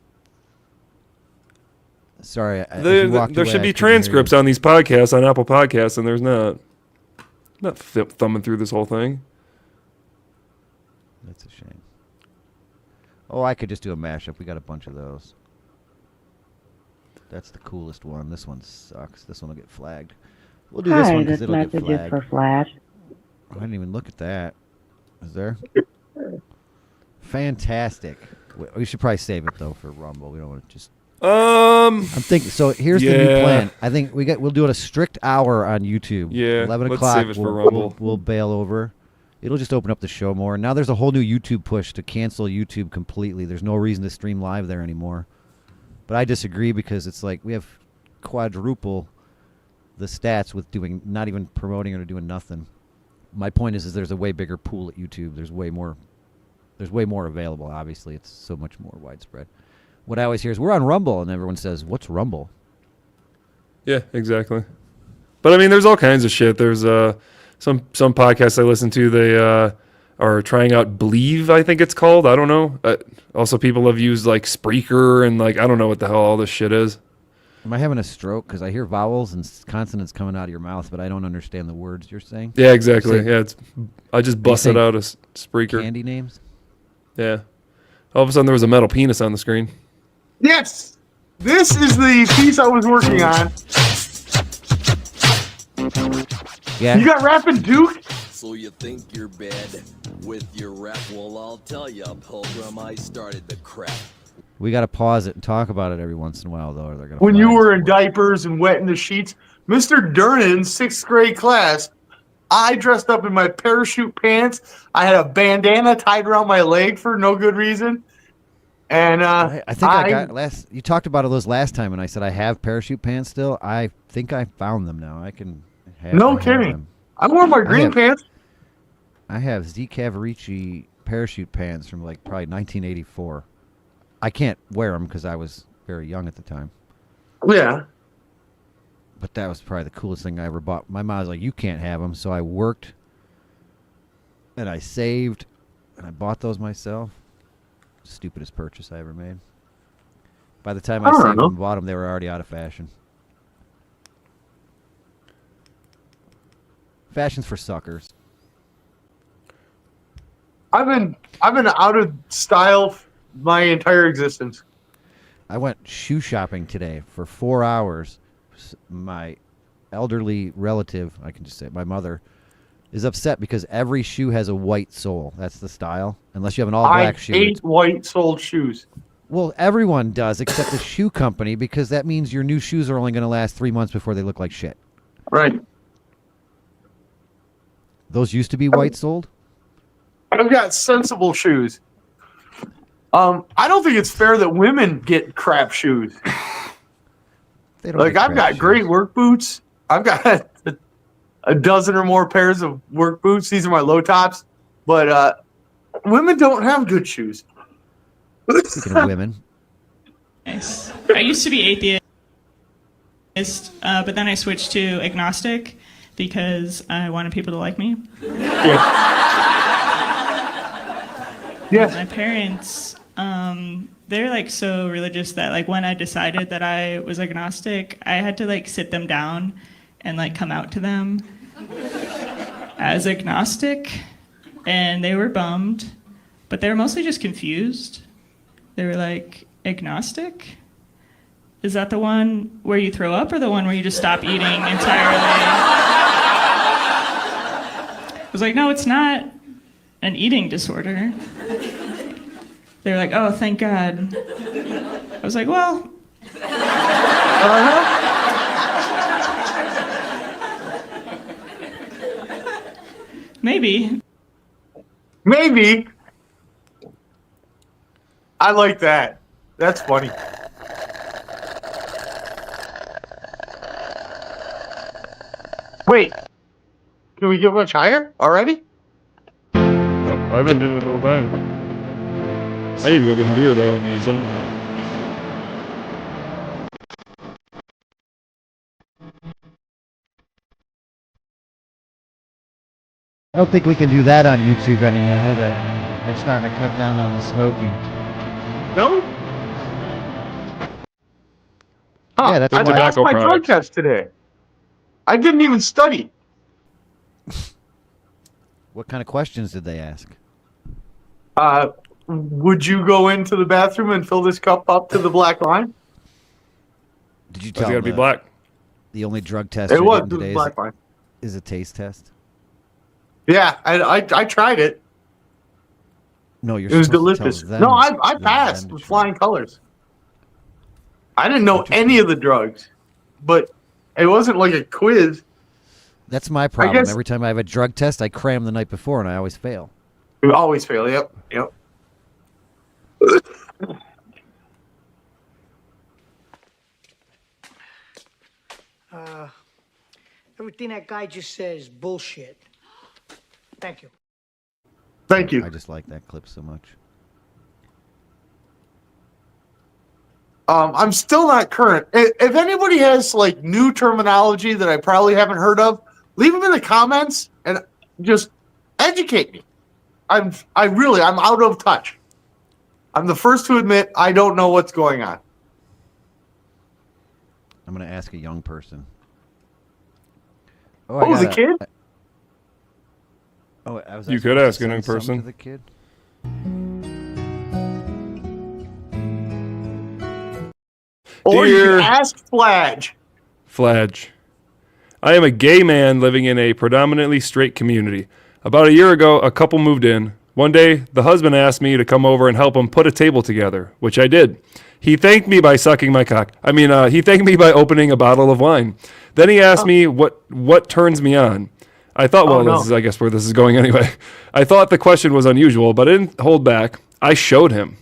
Sorry, there should be transcripts on these podcasts on Apple Podcasts, and there's not. I'm not thumbing through this whole thing. That's a shame. Oh, I could just do a mashup. We got a bunch of those. That's the coolest one. This one sucks. This one will get flagged. We'll do this one because it'll get flagged. This message is for Fladge. I didn't even look at that. Is there? Fantastic. We should probably save it though for Rumble. We don't want to just. I'm thinking. So here's the new plan. I think we'll do it a strict hour on YouTube. Yeah. 11 let's o'clock. Save it for Rumble. We'll bail over. It'll just open up the show more. Now there's a whole new YouTube push to cancel YouTube completely. There's no reason to stream live there anymore. But I disagree because it's like we have quadruple the stats with doing not even promoting or doing nothing. My point is there's a way bigger pool at YouTube. There's way more available. Obviously, it's so much more widespread. What I always hear is we're on Rumble, and everyone says, "What's Rumble?" Yeah, exactly. But I mean, there's all kinds of shit. There's some podcasts I listen to. are trying out Believe, I think it's called. I don't know. Also, people have used like Spreaker and like I don't know what the hell all this shit is. Am I having a stroke? Because I hear vowels and consonants coming out of your mouth, but I don't understand the words you're saying. Yeah, exactly. Yeah, I just busted out a Spreaker. Candy names? Yeah. All of a sudden, there was a metal penis on the screen. Yes! This is the piece I was working on. Yeah. You got rapping Duke? So you think you're bad with your rap? Well, I'll tell you, Pilgrim, I started the crap. We got to pause it and talk about it every once in a while, though, or they're gonna. When you were in diapers and wet in the sheets, Mr. Durnan's 6th grade class, I dressed up in my parachute pants. I had a bandana tied around my leg for no good reason. And I think I got last. You talked about those last time, and I said I have parachute pants still. I think I found them now. I can. No kidding. I wore my green pants. I have Z Cavarici parachute pants from like probably 1984. I can't wear them because I was very young at the time. Yeah. But that was probably the coolest thing I ever bought. My mom was like, "You can't have them," so I worked and I saved and I bought those myself. Stupidest purchase I ever made. By the time I saved them and bought them, they were already out of fashion. Fashion's for suckers. I've been out of style my entire existence. I went shoe shopping today for 4 hours. My elderly relative, I can just say, my mother, is upset because every shoe has a white sole. That's the style. Unless you have an all-black shoe. I hate white-soled shoes. Well, everyone does except the shoe company because that means your new shoes are only going to last 3 months before they look like shit. Right. Those used to be white-soled? I've got sensible shoes. I don't think it's fair that women get crap shoes. They don't like, get I've crap got shoes. great work boots. I've got a dozen or more pairs of work boots. These are my low tops. But women don't have good shoes. Speaking of women. Nice. I used to be atheist, but then I switched to agnostic because I wanted people to like me. Yeah. My parents, they're like so religious that like when I decided that I was agnostic, I had to like sit them down and like come out to them as agnostic, and they were bummed, but they were mostly just confused. They were like, agnostic? Is that the one where you throw up or the one where you just stop eating entirely? I was like, no, it's not an eating disorder. They were like, oh, thank God. I was like, well. Maybe. Maybe. I like that. That's funny. Wait. Can we get much higher already? I've been doing it the whole time. I need to go get a beer though. I don't think we can do that on YouTube anymore. They're starting to cut down on the smoking. No? Huh, Yeah, that's I why- passed my drug products. test today. I didn't even study. What kind of questions did they ask? Would you go into the bathroom and fill this cup up to the black line? Did you It's tell got to be them black. the only drug test It you're was getting today black line. is a taste test? Yeah, I tried it. No, you're It was supposed to tell delicious. them No, I them passed to with try. flying colors. I didn't know any of the drugs, but it wasn't like a quiz. That's my problem. guess- Every time I have a drug test, I cram the night before, and I always fail. We always fail. Yep. Everything that guy just says is bullshit. Thank you. Thank you. I just like that clip so much. I'm still not current. If anybody has like new terminology that I probably haven't heard of, leave them in the comments and just educate me. I'm out of touch. I'm the first to admit I don't know what's going on. I'm going to ask a young person. Oh, was a kid? I was. You could ask a young person. To the kid. Or you ask Fladge. Fladge. I am a gay man living in a predominantly straight community. About a year ago, a couple moved in. One day, the husband asked me to come over and help him put a table together, which I did. He thanked me by sucking my cock. He thanked me by opening a bottle of wine. Then he asked me what turns me on. I thought, this is, I guess, where this is going anyway. I thought the question was unusual, but I didn't hold back. I showed him.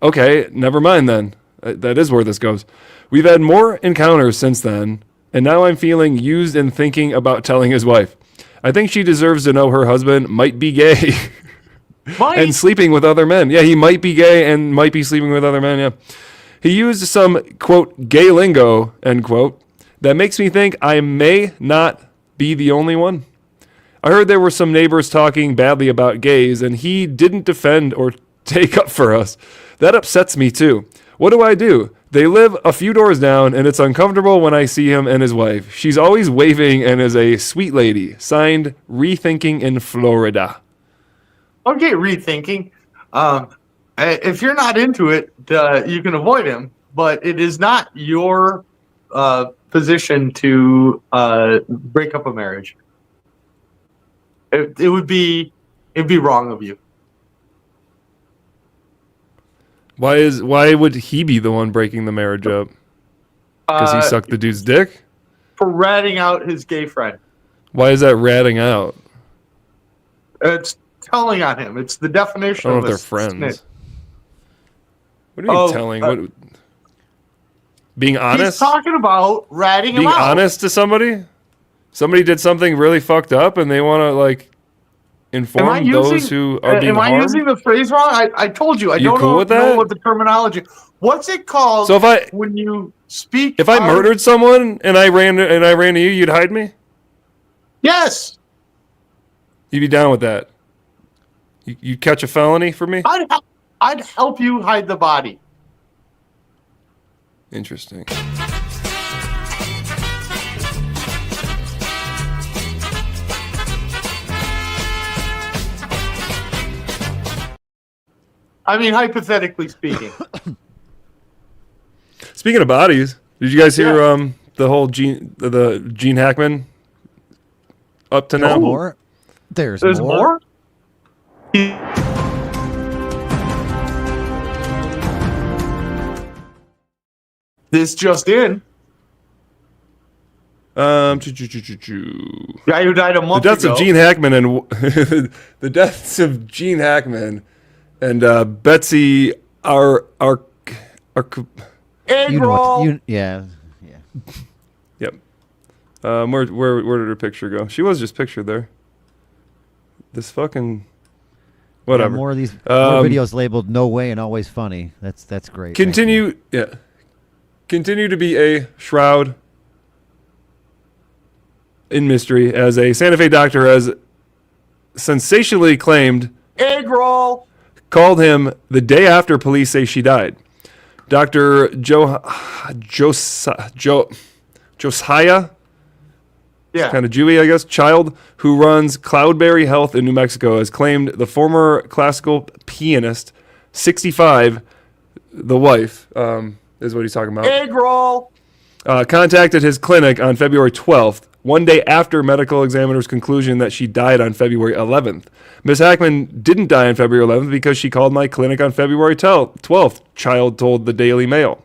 Okay, never mind then. That is where this goes. We've had more encounters since then, and now I'm feeling used and thinking about telling his wife. I think she deserves to know her husband might be gay and sleeping with other men. Yeah, he might be gay and might be sleeping with other men, yeah. He used some, quote, gay lingo, end quote, that makes me think I may not be the only one. I heard there were some neighbors talking badly about gays, and he didn't defend or take up for us. That upsets me, too. What do? They live a few doors down, and it's uncomfortable when I see him and his wife. She's always waving and is a sweet lady. Signed, Rethinking in Florida. Okay, rethinking. If you're not into it, you can avoid him, but it is not your position to break up a marriage. It'd be wrong of you. Why would he be the one breaking the marriage up? Because he sucked the dude's dick? For ratting out his gay friend. Why is that ratting out? It's telling on him. It's the definition I don't of know if they're friends. What are you telling? Being honest? He's talking about ratting him out. Being honest to somebody? Somebody did something really fucked up and they want to inform those who are being harmed? Am I using the phrase wrong? I told you. I don't know what the terminology. What's it called? So when you speak, if I murdered someone and I ran to you, you'd hide me? Yes. You'd be down with that? You'd catch a felony for me? I'd help you hide the body. Interesting. Hypothetically speaking. Speaking of bodies, did you guys hear the whole Gene Hackman up to now? More? There's more? This just in. Guy who died a month ago. The deaths of Gene Hackman and the deaths of Gene Hackman and Betsy are egg roll. Yeah. Yep. Where did her picture go? She was just pictured there. This fucking whatever. Yeah, more of these more videos labeled "No Way" and "Always Funny." That's great. Continue to be a shroud in mystery as a Santa Fe doctor has sensationally claimed egg roll called him the day after police say she died. Dr. Josiah, kind of Jewy, I guess, Child, who runs Cloudberry Health in New Mexico, has claimed the former classical pianist, 65, the wife, is what he's talking about. Egg roll. Contacted his clinic on February 12th, one day after medical examiner's conclusion that she died on February 11th. Ms. Hackman didn't die on February 11th because she called my clinic on February 12th, Child told the Daily Mail.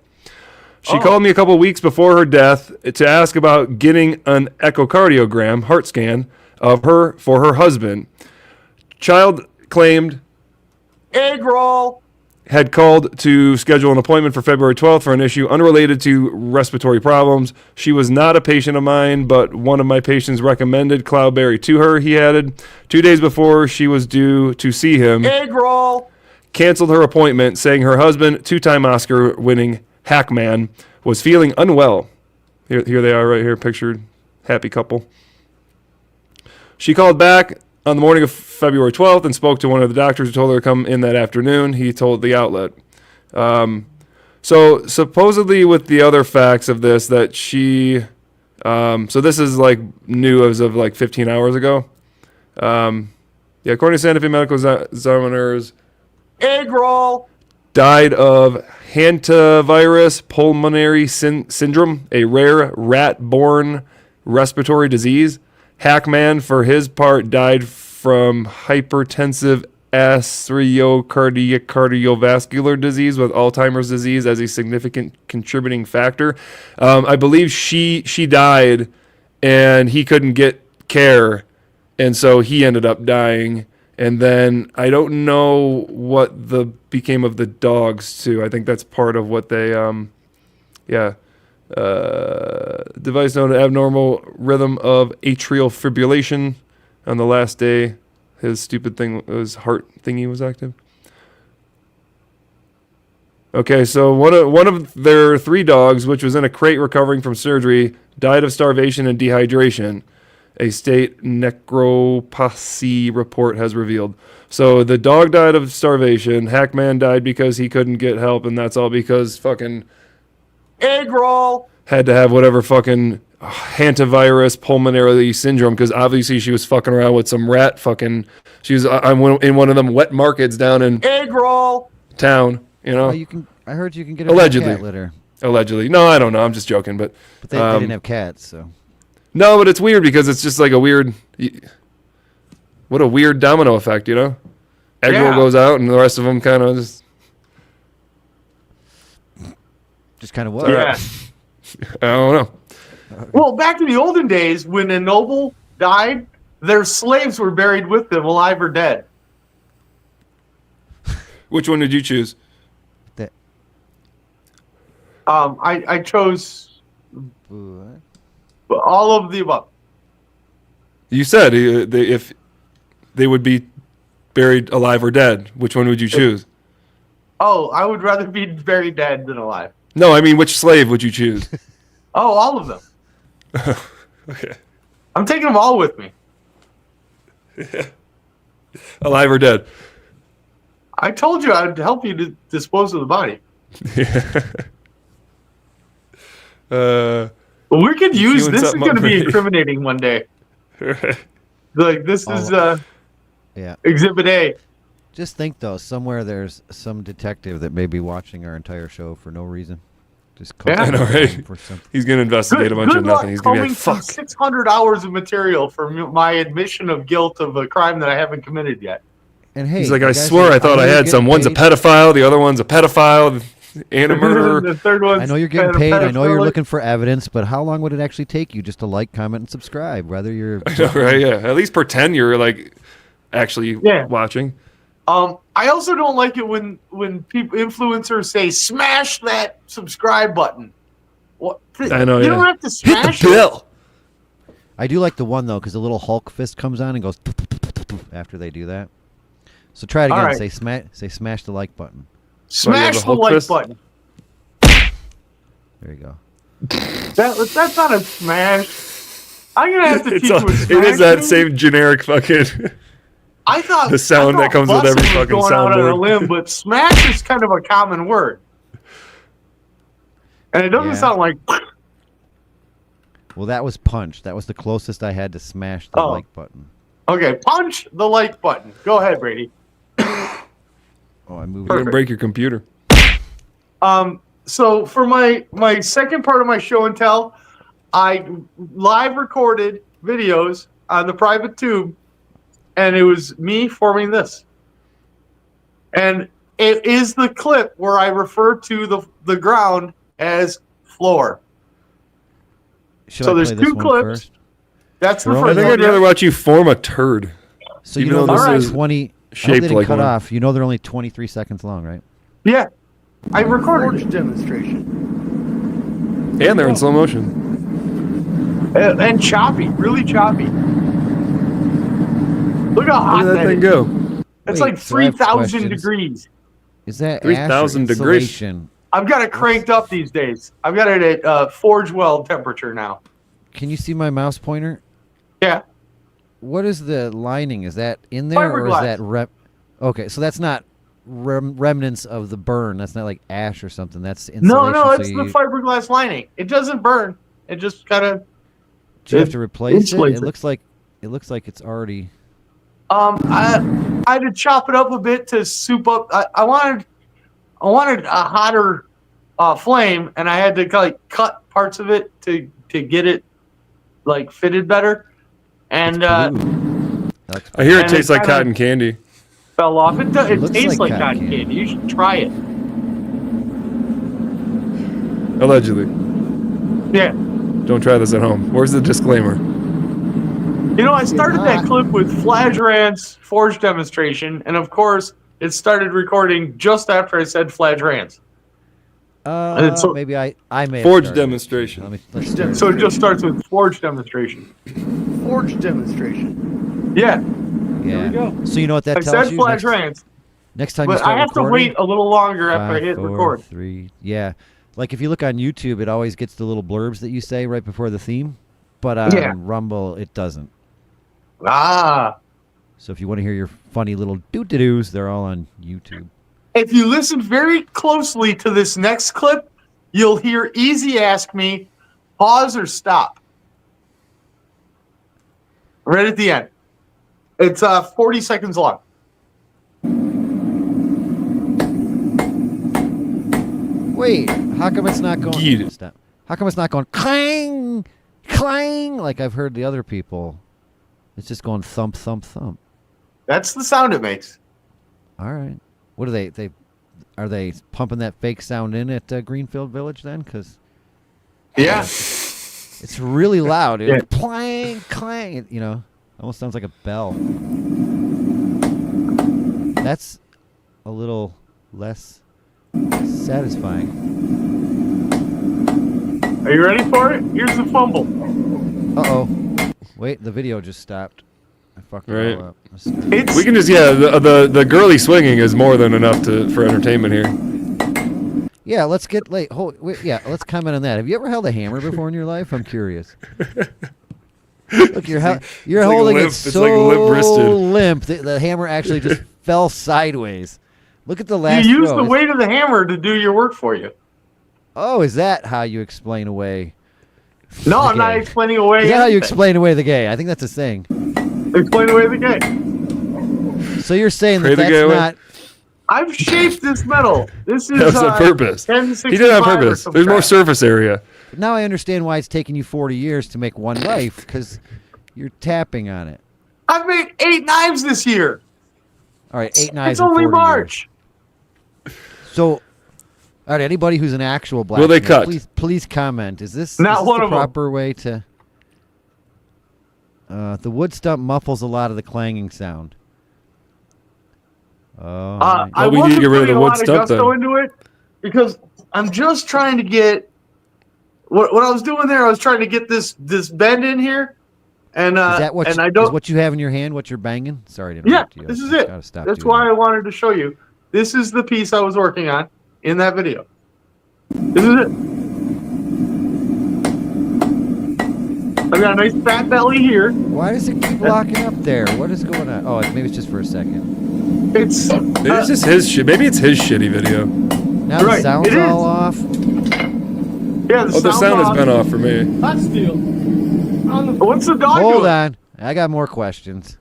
She called me a couple weeks before her death to ask about getting an echocardiogram, heart scan, of her for her husband. Child claimed egg roll had called to schedule an appointment for February 12th for an issue unrelated to respiratory problems. She was not a patient of mine, but one of my patients recommended Cloudberry to her, he added. 2 days before she was due to see him, egg roll canceled her appointment, saying her husband, two-time Oscar-winning Hackman, was feeling unwell. Here they are right here, pictured, happy couple. She called back on the morning of February 12th and spoke to one of the doctors who told her to come in that afternoon. He told the outlet. So supposedly with the other facts of this, that she, so this is like new as of like 15 hours ago. Yeah, according to Santa Fe Medical Examiner's, Egg roll. died of hantavirus pulmonary syndrome, a rare rat-borne respiratory disease. Hackman, for his part, died from hypertensive cardiovascular disease with Alzheimer's disease as a significant contributing factor. I believe she died, and he couldn't get care, and so he ended up dying. And then I don't know what became of the dogs too. I think that's part of what they, device known as abnormal rhythm of atrial fibrillation. On the last day, his stupid thing, his heart thingy was active. Okay, so one of their 3 dogs, which was in a crate recovering from surgery, died of starvation and dehydration. A state necropsy report has revealed. So the dog died of starvation. Hackman died because he couldn't get help, and that's all because fucking egg roll had to have whatever fucking hantavirus pulmonary syndrome, because obviously she was fucking around with some rat fucking. She was in one of them wet markets down in egg roll town. You know. You can. I heard you can get allegedly cat litter. Allegedly, no, I don't know. I'm just joking, but they didn't have cats, so. No, but it's weird because it's just like a weird. What a weird domino effect, you know. Egg roll goes out, and the rest of them kind of just kind of what? Yeah. I don't know. Well, back in the olden days, when a noble died, their slaves were buried with them, alive or dead. Which one did you choose? I chose all of the above. You said if they would be buried alive or dead, which one would you choose? Oh, I would rather be buried dead than alive. No, I mean, which slave would you choose? Oh, all of them. Okay. I'm taking them all with me. Alive or dead? I told you I'd help you to dispose of the body. We could use this. Is going to be incriminating one day. Like this is Exhibit A. Just think though, somewhere there's some detective that may be watching our entire show for no reason. Just I know, right? He's going to investigate a bunch of nothing. He's going to be like, fuck. 600 hours of material for my admission of guilt of a crime that I haven't committed yet. And hey, he's like, I swear I thought I had some. One's a pedophile, the other one's a pedophile and a murderer. The third one's I know you're getting paid. I know you're looking for evidence, but how long would it actually take you just to like, comment, and subscribe? Whether you're I know, right? Yeah, at least pretend you're like actually watching. I also don't like it when people influencers say smash that subscribe button. What? I know. You don't have to smash Hit the bell. I do like the one though, because the little Hulk fist comes on and goes after they do that. So try it again. Right. Say smash the like button. Smash the like button. There you go. That's not a smash. I'm gonna have to teach you a smash. It is that same generic fucking. I thought the sound that comes with every fucking going out on a soundboard. limb, but smash is kind of a common word, and it doesn't sound like. Well, that was punch. That was the closest I had to smash the like button. Okay, punch the like button. Go ahead, Brady. Oh, I moved. You're gonna break your computer. So for my second part of my show and tell, I live recorded videos on the private tube, and it was me forming this. And it is the clip where I refer to the ground as floor. So there's 2 clips. First? That's the I first think one. I'd rather watch you form a turd. So even you know though this is is 20 shaped they didn't like cut one. off. You know they're only 23 seconds long, right? Yeah, I recorded Forge demonstration. And they're in slow motion. and choppy, really choppy. Look how hot Where did that thing go? It's Wait, like so I have 3,000 questions. degrees. Is that 3,000 ash or degrees? insulation? I've got it cranked up these days. I've got it at forge weld temperature now. Can you see my mouse pointer? Yeah. what is the lining? Is that in there or is that Okay, so that's not remnants of the burn. That's not like ash or something. That's insulation. No, it's the fiberglass lining. It doesn't burn. It just kind of. Do you have to replace it? It looks like it's already. I had to chop it up a bit to soup up. I wanted a hotter flame, and I had to cut parts of it to get it like fitted better. And I hear it tastes like cotton candy. Fell off. It tastes like cotton candy. You should try it. Allegedly. Yeah. Don't try this at home. Where's the disclaimer? You know, I started that clip with Fladge Rants forge demonstration, and of course, it started recording just after I said Fladge Rants. Maybe I may have forge started. demonstration. So it just starts with forge demonstration. Forge demonstration. Yeah. Yeah. There we go. So you know what that I tells said you? Fladge Rants. Next time but you start I have recording, to wait a little longer after I 5, hit 4, record. 3. Yeah. Like if you look on YouTube, it always gets the little blurbs that you say right before the theme. But on Rumble, it doesn't. Ah. So if you want to hear your funny little doo-doo-doos, they're all on YouTube. If you listen very closely to this next clip, you'll hear Easy ask me, pause or stop. Right at the end. It's 40 seconds long. Wait, how come it's not going? Stop. How come it's not going clang, clang like I've heard the other people? It's just going thump, thump, thump. That's the sound it makes. All right. What are they? Are they pumping that fake sound in at Greenfield Village then? Because it's really loud. It's clang, clang. It, almost sounds like a bell. That's a little less satisfying. Are you ready for it? Here's the fumble. Uh-oh. Wait, the video just stopped. I fucked it all up. We can just the girly swinging is more than enough for entertainment here. Yeah, let's get let's comment on that. Have you ever held a hammer before in your life? I'm curious. Look, you're holding it so limp that the hammer actually just fell sideways. Look at the last You use row. the weight of the hammer to do your work for you. Oh, is that how you explain away? No, I'm not explaining away. Is that how you explain away the gay? I think that's a saying. Explain away the gay. So you're saying that's not. I've shaped this metal. This is that was on purpose. He did it on purpose. There's more surface area. But now I understand why it's taken you 40 years to make one knife, because you're tapping on it. I've made 8 knives this year. All right, 8 knives. It's only March. So, all right, anybody who's an actual blacksmith, will they cut? Please comment. Is this not is one the of them? proper way to? The wood stump muffles a lot of the clanging sound. I we need to get rid of the putting a wood lot of stump gusto then. into it because I'm just trying to get what I was doing there. I was trying to get this bend in here, and is that what and you, I don't. Is what you have in your hand? What you're banging? Sorry to Yeah, interrupt you. this is it. Gotta stop That's doing why that. I wanted to show you. This is the piece I was working on in that video. This is it. I got a nice fat belly here. Why does it keep locking up there? What is going on? Oh, maybe it's just for a second. It's maybe it's just his shit. Maybe it's his shitty video. Now the sound's all off. Yeah, the sound has been off for me. Hot steel. What's the dog Hold doing? on, I got more questions.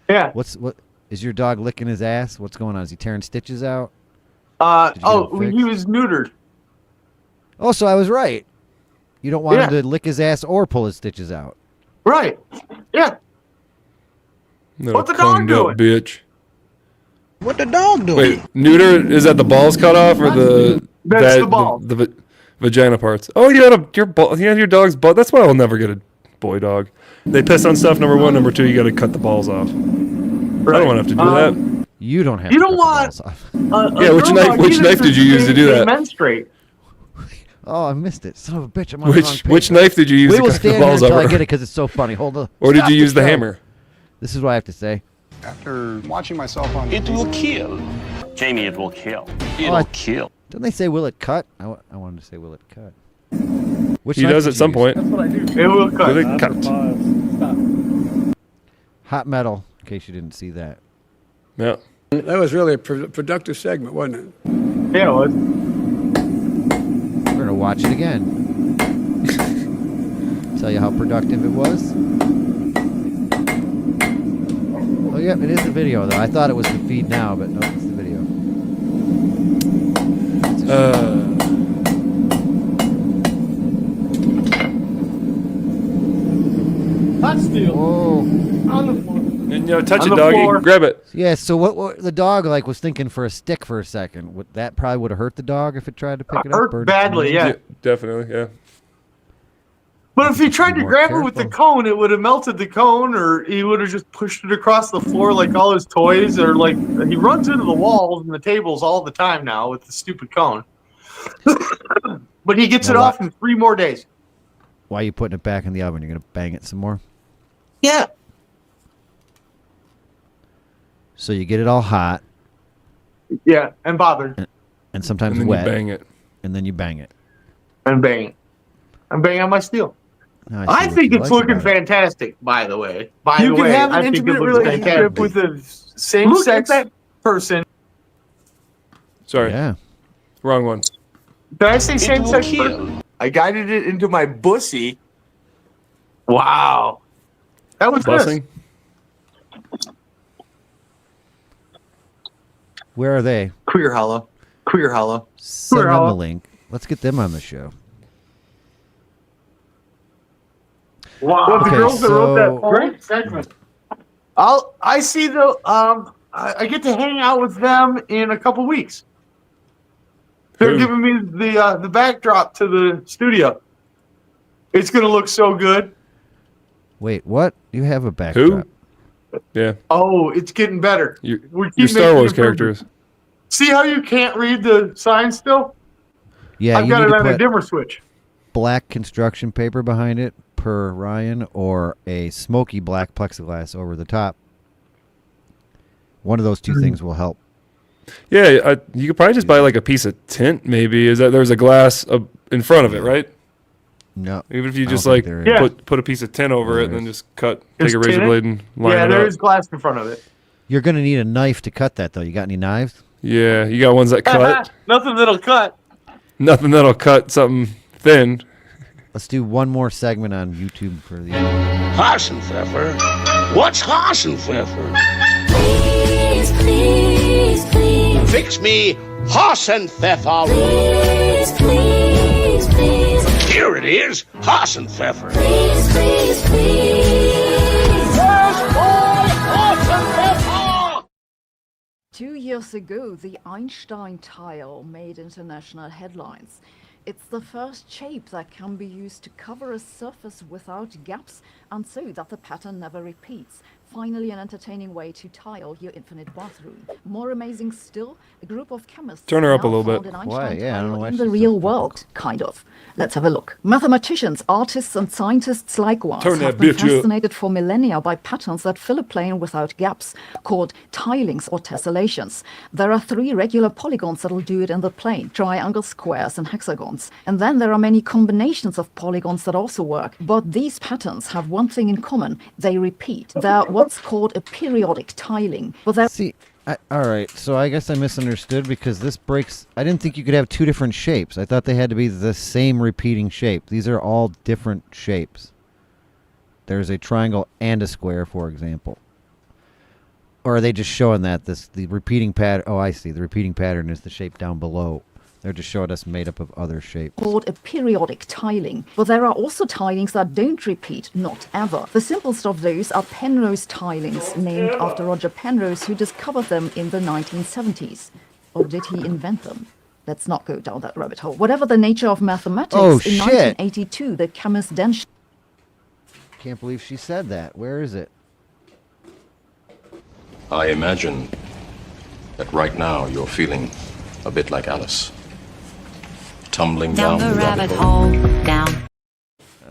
Yeah. What is your dog licking his ass? What's going on? Is he tearing stitches out? He was neutered. Oh, so I was right. You don't want him to lick his ass or pull his stitches out. Right. Yeah. What the dog doing? Bitch. What the dog doing? Wait, neuter, is that the balls cut off or That's the balls. The vagina parts? Oh, you had your dog's butt. That's why I'll never get a boy dog. They piss on stuff. Number 1, number 2, you got to cut the balls off. Right. I don't want to have to do that. You don't have. You to don't cut the want. balls off. Yeah, which knife did you use to do that? Menstruate. Oh, I missed it. Son of a bitch! I'm on the wrong page. Which knife did you use to will cut the stand balls here until off? I get it because it's so funny. Hold on. Or did Stop you use the show. hammer? This is what I have to say. After watching myself on It will kill. Jamie, it will kill. It'll kill. Didn't they say will it cut? I wanted to say will it cut. Which He knife does did at you some use? point. That's what I do. It will cut. Will it cut? Hot metal, in case you didn't see that. Yeah. That was really a productive segment, wasn't it? Yeah, it was. We're going to watch it again. Tell you how productive it was. Oh, yeah, it is the video, though. I thought it was the feed now, but no, it's the video. Hot steel. Whoa. On the floor. And touch On it, the doggy. floor. Grab it. Yeah, so what the dog was thinking for a stick for a second. That probably would have hurt the dog if it tried to pick it up. Hurt badly, yeah. Definitely, yeah. But if he tried to more grab it with the cone, it would have melted the cone, or he would have just pushed it across the floor like all his toys, or like he runs into the walls and the tables all the time now with the stupid cone. But he gets it off in 3 more days. Why are you putting it back in the oven? You're going to bang it some more? Yeah. So you get it all hot. Yeah, and bothered. And sometimes And then wet. you bang it. And then you bang it. And bang it. I'm banging on my steel. Now I see think what you it's like looking about it. fantastic, by the way. You can have I an think it intimate looks relationship fantastic. with a Look at same-sex that person. Sorry. Yeah. Wrong one. Did I say same-sex person? I guided it into my bussy. Wow. That was Bussin. Where are they? Queer Hollow. Queer Hollow. Send them Hollow. the link. Let's get them on the show. Wow. Okay, the girls that wrote so- that great segment. I see the I get to hang out with them in a couple weeks. They're Who? giving me the backdrop to the studio. It's gonna look so good. Wait, what? You have a backdrop. Yeah. Oh, it's getting better. Your We keep Star making Wars improvements. characters. See how you can't read the sign still? Yeah, I've you got need it to on a put dimmer switch. black construction paper behind it per Ryan, or a smoky black plexiglass over the top. One of those two things will help. Yeah, you could probably just buy like a piece of tint. Maybe is that there's a glass in front of it, right? No. Even if you I just don't like think there is. put a piece of tint over it and then just cut, take Just a razor tin it? blade and line Yeah, it there up. is glass in front of it. You're going to need a knife to cut that, though. You got any knives? Yeah, you got ones that cut. Nothing that'll cut. Nothing that'll cut something thin. Let's do one more segment on YouTube for the Hasenpfeffer? What's Hasenpfeffer? Please, please, please. Fix me Hasenpfeffer. Please, please, please. Here it is, Hasenpfeffer. Please, please, please. Where's my Hasenpfeffer? 2 years ago, the Einstein tile made international headlines. It's the first shape that can be used to cover a surface without gaps and so that the pattern never repeats. Finally, an entertaining way to tile your infinite bathroom. More amazing still, a group of chemists Turn her up a now little found bit. an Why? Einstein Yeah, I don't know tile why in she's the so real world, kind of. Let's have a look. Mathematicians, artists, and scientists likewise Turn have that been bitch up. fascinated for millennia by patterns that fill a plane without gaps, called tilings or tessellations. There are 3 regular polygons that'll do it in the plane: triangles, squares, and hexagons. And then there are many combinations of polygons that also work. But these patterns have one thing in common: they repeat. They're what's called a periodic tiling. But they're See, all right, so I guess I misunderstood because this breaks. I didn't think you could have 2 different shapes. I thought they had to be the same repeating shape. These are all different shapes. There's a triangle and a square, for example. Or are they just showing that the repeating pattern? Oh, I see. The repeating pattern is the shape down below. They're just showing us made up of other shapes. called a periodic tiling. But there are also tilings that don't repeat, not ever. The simplest of those are Penrose tilings, named after Roger Penrose, who discovered them in the 1970s. Or did he invent them? Let's not go down that rabbit hole. Whatever the nature of mathematics, Oh, in shit. 1982, the chemist then Can't believe she said that. Where is it? I imagine that right now you're feeling a bit like Alice. Tumbling Down down the rabbit hole, down.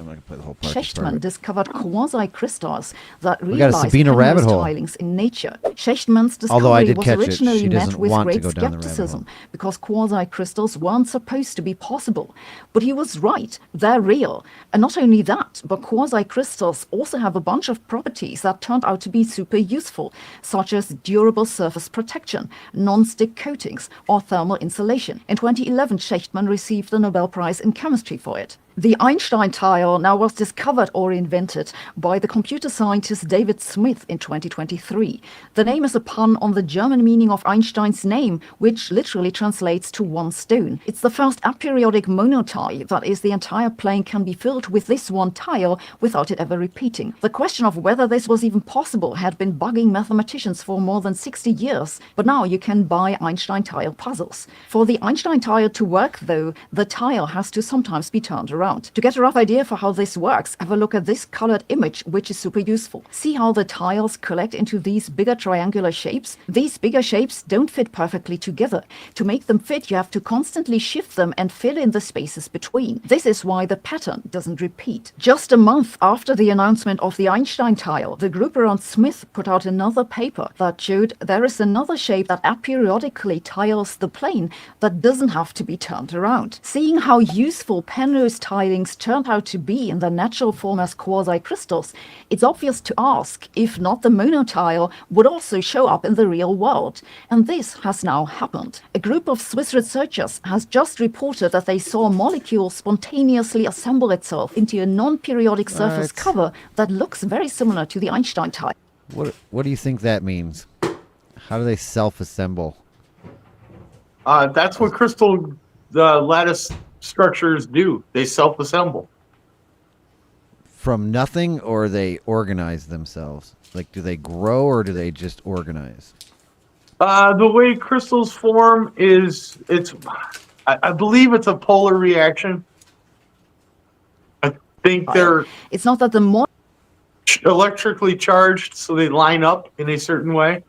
I'm not gonna play the whole part. just part of Schechtman it. discovered quasi-crystals that We got a realized Sabina rabbit hole. tilings in nature. Schechtman's Although I discovery did was catch it, originally she met doesn't with want to great go down the rabbit skepticism hole. because quasi-crystals weren't supposed to be possible. But he was right. They're real. And not only that, but quasi-crystals also have a bunch of properties that turned out to be super useful, such as durable surface protection, non-stick coatings, or thermal insulation. In 2011, Schechtman received the Nobel Prize in Chemistry for it. The Einstein tile now was discovered or invented by the computer scientist David Smith in 2023. The name is a pun on the German meaning of Einstein's name, which literally translates to one stone. It's the first aperiodic monotile, that is, the entire plane can be filled with this one tile without it ever repeating. The question of whether this was even possible had been bugging mathematicians for more than 60 years, but now you can buy Einstein tile puzzles. For the Einstein tile to work, though, the tile has to sometimes be turned around. To get a rough idea for how this works, have a look at this colored image, which is super useful. See how the tiles collect into these bigger triangular shapes? These bigger shapes don't fit perfectly together. To make them fit, you have to constantly shift them and fill in the spaces between. This is why the pattern doesn't repeat. Just a month after the announcement of the Einstein tile, the group around Smith put out another paper that showed there is another shape that aperiodically tiles the plane that doesn't have to be turned around. Seeing how useful Penrose tilings turned out to be in their natural form as quasi-crystals, it's obvious to ask if not the monotile would also show up in the real world. And this has now happened. A group of Swiss researchers has just reported that they saw a molecule spontaneously assemble itself into a non-periodic surface cover that looks very similar to the Einstein tile. What do you think that means? How do they self-assemble? That's what crystal lattice structures do. They self-assemble. From nothing, or they organize themselves? Like, do they grow, or do they just organize? The way crystals form is, I believe it's a polar reaction. I think they're... It's not that the electrically charged, so they line up in a certain way.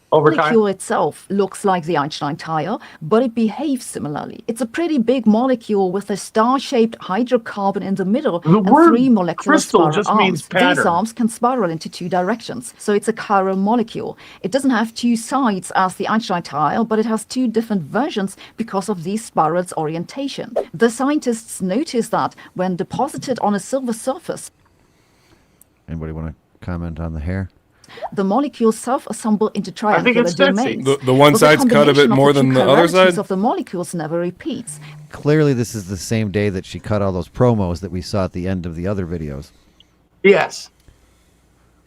Over time. molecule itself looks like the Einstein tile, but it behaves similarly. It's a pretty big molecule with a star-shaped hydrocarbon in the middle and three molecular crystal spiral just arms. means pattern. These arms can spiral into two directions, so it's a chiral molecule. It doesn't have two sides as the Einstein tile, but it has two different versions because of these spirals' orientation. The scientists noticed that when deposited on a silver surface, Anybody want to comment on the hair? the molecules self-assemble into triangular domains. The one But side's cut a bit combination of more the than two the other chiralities side? of the molecules never repeats. Clearly, this is the same day that she cut all those promos that we saw at the end of the other videos. Yes.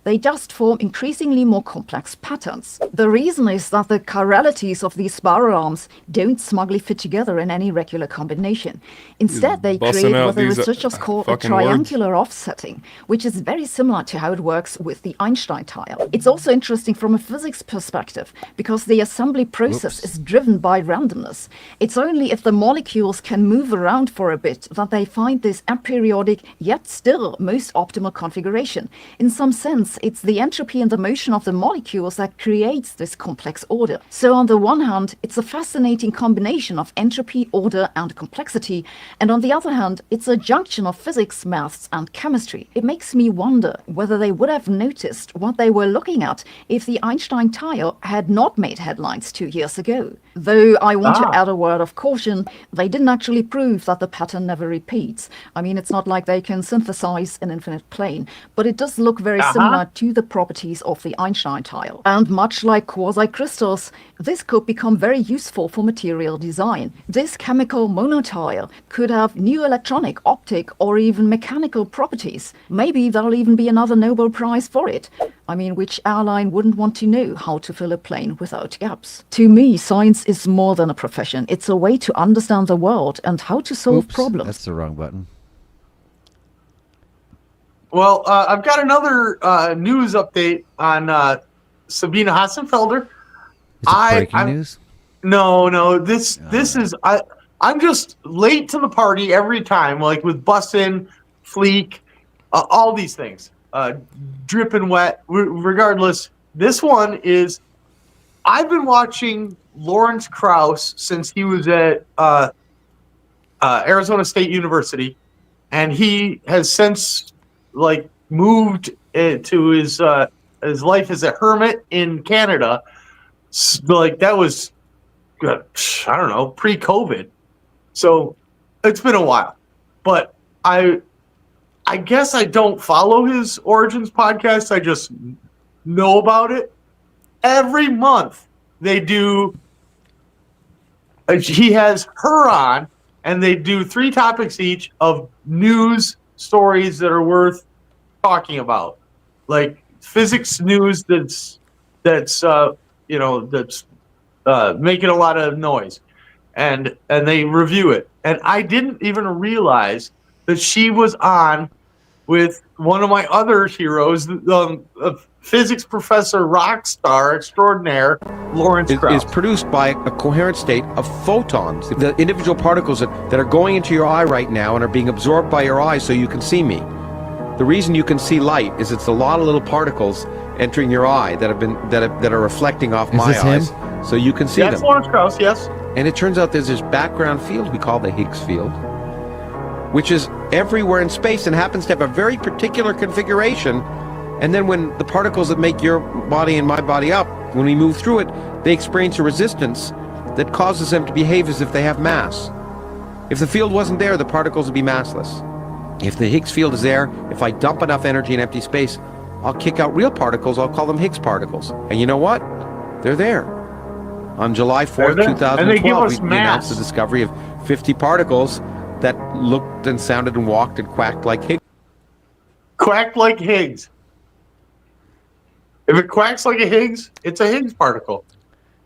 They just form increasingly more complex patterns. The reason is that the chiralities of these spiral arms don't smugly fit together in any regular combination. Instead, they busting create out what the these, researchers call a fucking words. triangular offsetting, which is very similar to how it works with the Einstein tile. It's also interesting from a physics perspective, because the assembly process is driven by randomness. It's only if the molecules can move around for a bit that they find this aperiodic, yet still most optimal configuration. In some sense, it's the entropy and the motion of the molecules that creates this complex order. So on the one hand, it's a fascinating combination of entropy, order, and complexity, and on the other hand, it's a junction of physics, maths, and chemistry. It makes me wonder whether they would have noticed what they were looking at if the Einstein tile had not made headlines 2 years ago. Though I want to add a word of caution, they didn't actually prove that the pattern never repeats. I mean, it's not like they can synthesize an infinite plane, but it does look very similar to the properties of the Einstein tile. And much like quasi-crystals, this could become very useful for material design. This chemical monotile could have new electronic, optic, or even mechanical properties. Maybe there'll even be another Nobel Prize for it. I mean, which airline wouldn't want to know how to fill a plane without gaps? To me, science is more than a profession. It's a way to understand the world and how to solve problems. That's the wrong button. Well, I've got another news update on Sabina Hassenfelder. Is it breaking news? No. This is I'm just late to the party every time, like with Bussin, Fleek, all these things, dripping wet. Regardless, this one is. I've been watching Lawrence Krauss since he was at Arizona State University. and he has since like moved to his life as a hermit in Canada. Like that was, I don't know, pre-COVID. So it's been a while, but I guess I don't follow his Origins podcast. I just know about it. Every month they do. He has her on, and they do 3 topics each of news stories that are worth talking about, like physics news that's making a lot of noise, and they review it. And I didn't even realize that she was on with one of my other heroes, physics professor, rock star extraordinaire, Lawrence Krauss. Is produced by a coherent state of photons, the individual particles that are going into your eye right now and are being absorbed by your eyes so you can see me. The reason you can see light is it's a lot of little particles entering your eye that are reflecting off my eyes, so you can see them. That's Lawrence Krauss, yes. And it turns out there's this background field we call the Higgs field, which is everywhere in space and happens to have a very particular configuration. And then when the particles that make your body and my body up, when we move through it, they experience a resistance that causes them to behave as if they have mass. If the field wasn't there, the particles would be massless. If the Higgs field is there, if I dump enough energy in empty space, I'll kick out real particles. I'll call them Higgs particles. And you know what? They're there. On July 4th, 2012, we announced the discovery of 50 particles that looked and sounded and walked and quacked like Higgs. Quacked like Higgs. If it quacks like a Higgs, it's a Higgs particle.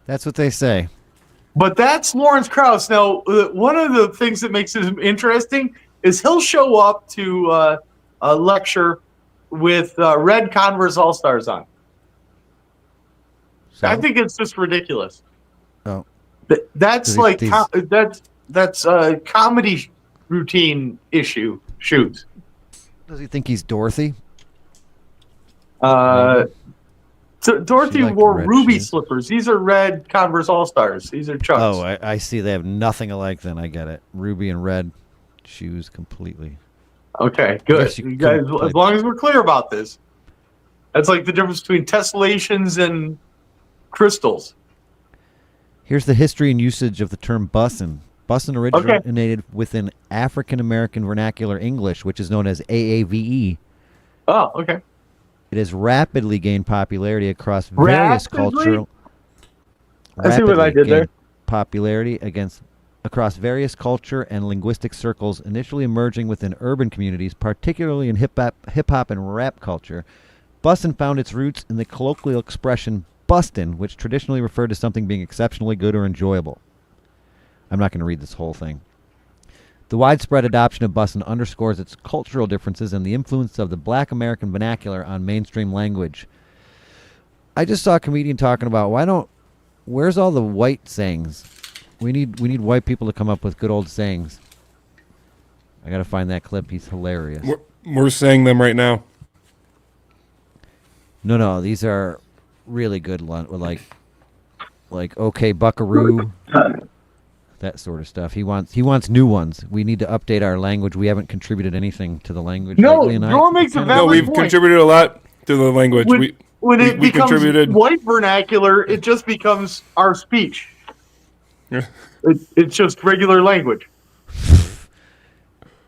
That's what they say. But that's Lawrence Krauss. Now, one of the things that makes him interesting is he'll show up to a lecture with red Converse All-Stars on. So? I think it's just ridiculous. Oh, that's like that's a comedy routine issue shoots. Does he think he's Dorothy? So Dorothy wore ruby slippers. These are red Converse All-Stars. These are Chucks. Oh, I see. They have nothing alike then. I get it. Ruby and red shoes completely. Okay, good. You guys, as long as we're clear about this. That's like the difference between tessellations and crystals. Here's the history and usage of the term bussin. Bussin originated within African American vernacular English, which is known as AAVE. Oh, okay. It has rapidly gained popularity across various cultural. I see what I did there. Popularity across various culture and linguistic circles, initially emerging within urban communities, particularly in hip hop and rap culture. Bussin found its roots in the colloquial expression bustin', which traditionally referred to something being exceptionally good or enjoyable. I'm not going to read this whole thing. The widespread adoption of bussin' underscores its cultural differences and the influence of the Black American vernacular on mainstream language. I just saw a comedian talking about where's all the white sayings? We need white people to come up with good old sayings. I got to find that clip. He's hilarious. We're saying them right now. No, these are really good. Like okay, buckaroo. That sort of stuff. He wants new ones. We need to update our language. We haven't contributed anything to the language. No, Joel makes a valid we've point. contributed a lot to the language. When it we becomes contributed. white vernacular, it just becomes our speech. Yeah. It's just regular language.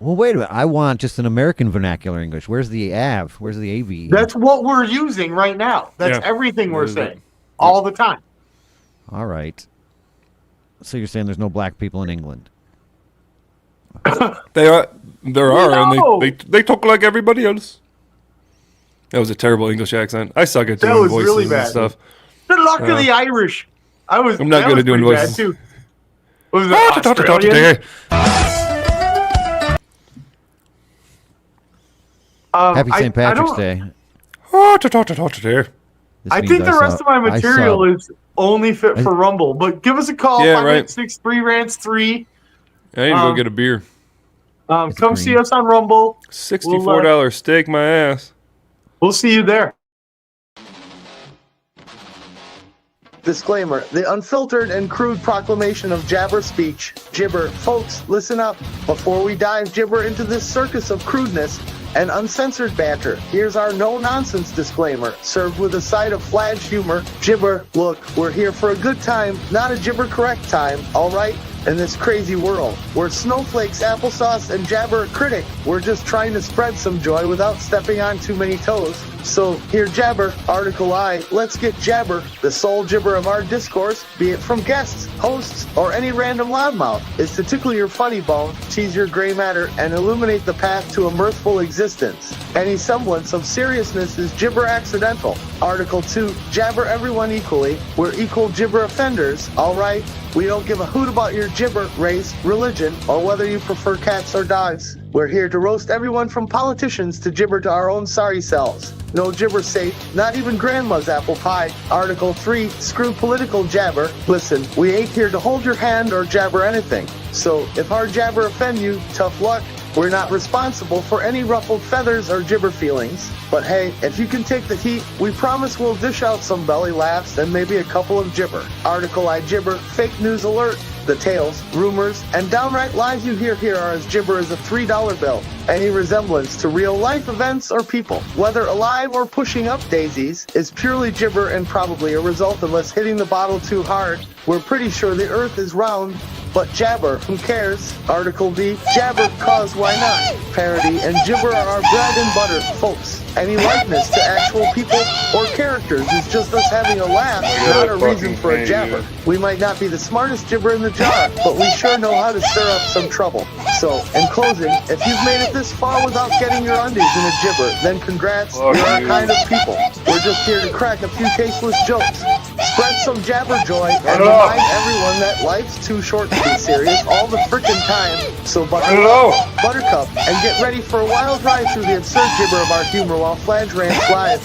Well, wait a minute. I want just an American vernacular English. Where's the AV? Where's the AV? That's what we're using right now. That's everything we're saying all the time. All right. So you're saying there's no black people in England? There are, and they talk like everybody else. That was a terrible English accent. I suck at doing voices really bad. and stuff. The luck of the Irish. I'm not good at doing voices. Too. Was it Australian? Happy St. Patrick's Day. I think the rest of my material is only fit for Rumble, but give us a call, 586-3 Rants 3. I need to go get a beer. Come see us on Rumble. $64 steak my ass. We'll see you there. Disclaimer, the unfiltered and crude proclamation of jabber speech. Gibber, folks, listen up. Before we dive gibber into this circus of crudeness and uncensored banter, here's our no-nonsense disclaimer, served with a side of Fladge humor. Gibber, look, we're here for a good time, not a gibber-correct time, alright? In this crazy world, where snowflakes, applesauce, and jabber are critic, we're just trying to spread some joy without stepping on too many toes. So, here jabber, article I, let's get jabber, the sole gibber of our discourse, be it from guests, hosts, or any random loudmouth, is to tickle your funny bone, tease your gray matter, and illuminate the path to a mirthful existence. Any semblance of seriousness is gibber accidental. Article 2, jabber everyone equally, we're equal gibber offenders, alright? We don't give a hoot about your gibber, race, religion, or whether you prefer cats or dogs. We're here to roast everyone from politicians to gibber to our own sorry selves. No gibber safe, not even grandma's apple pie. Article 3, screw political jabber. Listen, we ain't here to hold your hand or jabber anything. So, if our jabber offend you, tough luck. We're not responsible for any ruffled feathers or gibber feelings. But hey, if you can take the heat, we promise we'll dish out some belly laughs and maybe a couple of gibber. Article I gibber, fake news alert. The tales, rumors, and downright lies you hear here are as gibber as a $3 bill. Any resemblance to real-life events or people, whether alive or pushing up daisies, is purely gibber and probably a result of us hitting the bottle too hard. We're pretty sure the earth is round, but jabber, who cares? Article D, jabber, cause why not? Parody and gibber are our bread and butter, folks. Any likeness to actual people or characters is just us having a laugh, not a reason for a jabber. We might not be the smartest gibber in the jar, but we sure know how to stir up some trouble. So, in closing, if you've made it this far without getting your undies in a gibber, then congrats, you're our kind of people. We're just here to crack a few tasteless jokes, spread some jabber joy, and remind everyone that life's too short to be serious all the frickin' time. So buckle up, buttercup, and get ready for a wild ride through the absurd gibber of our humor while Fladge Rants live.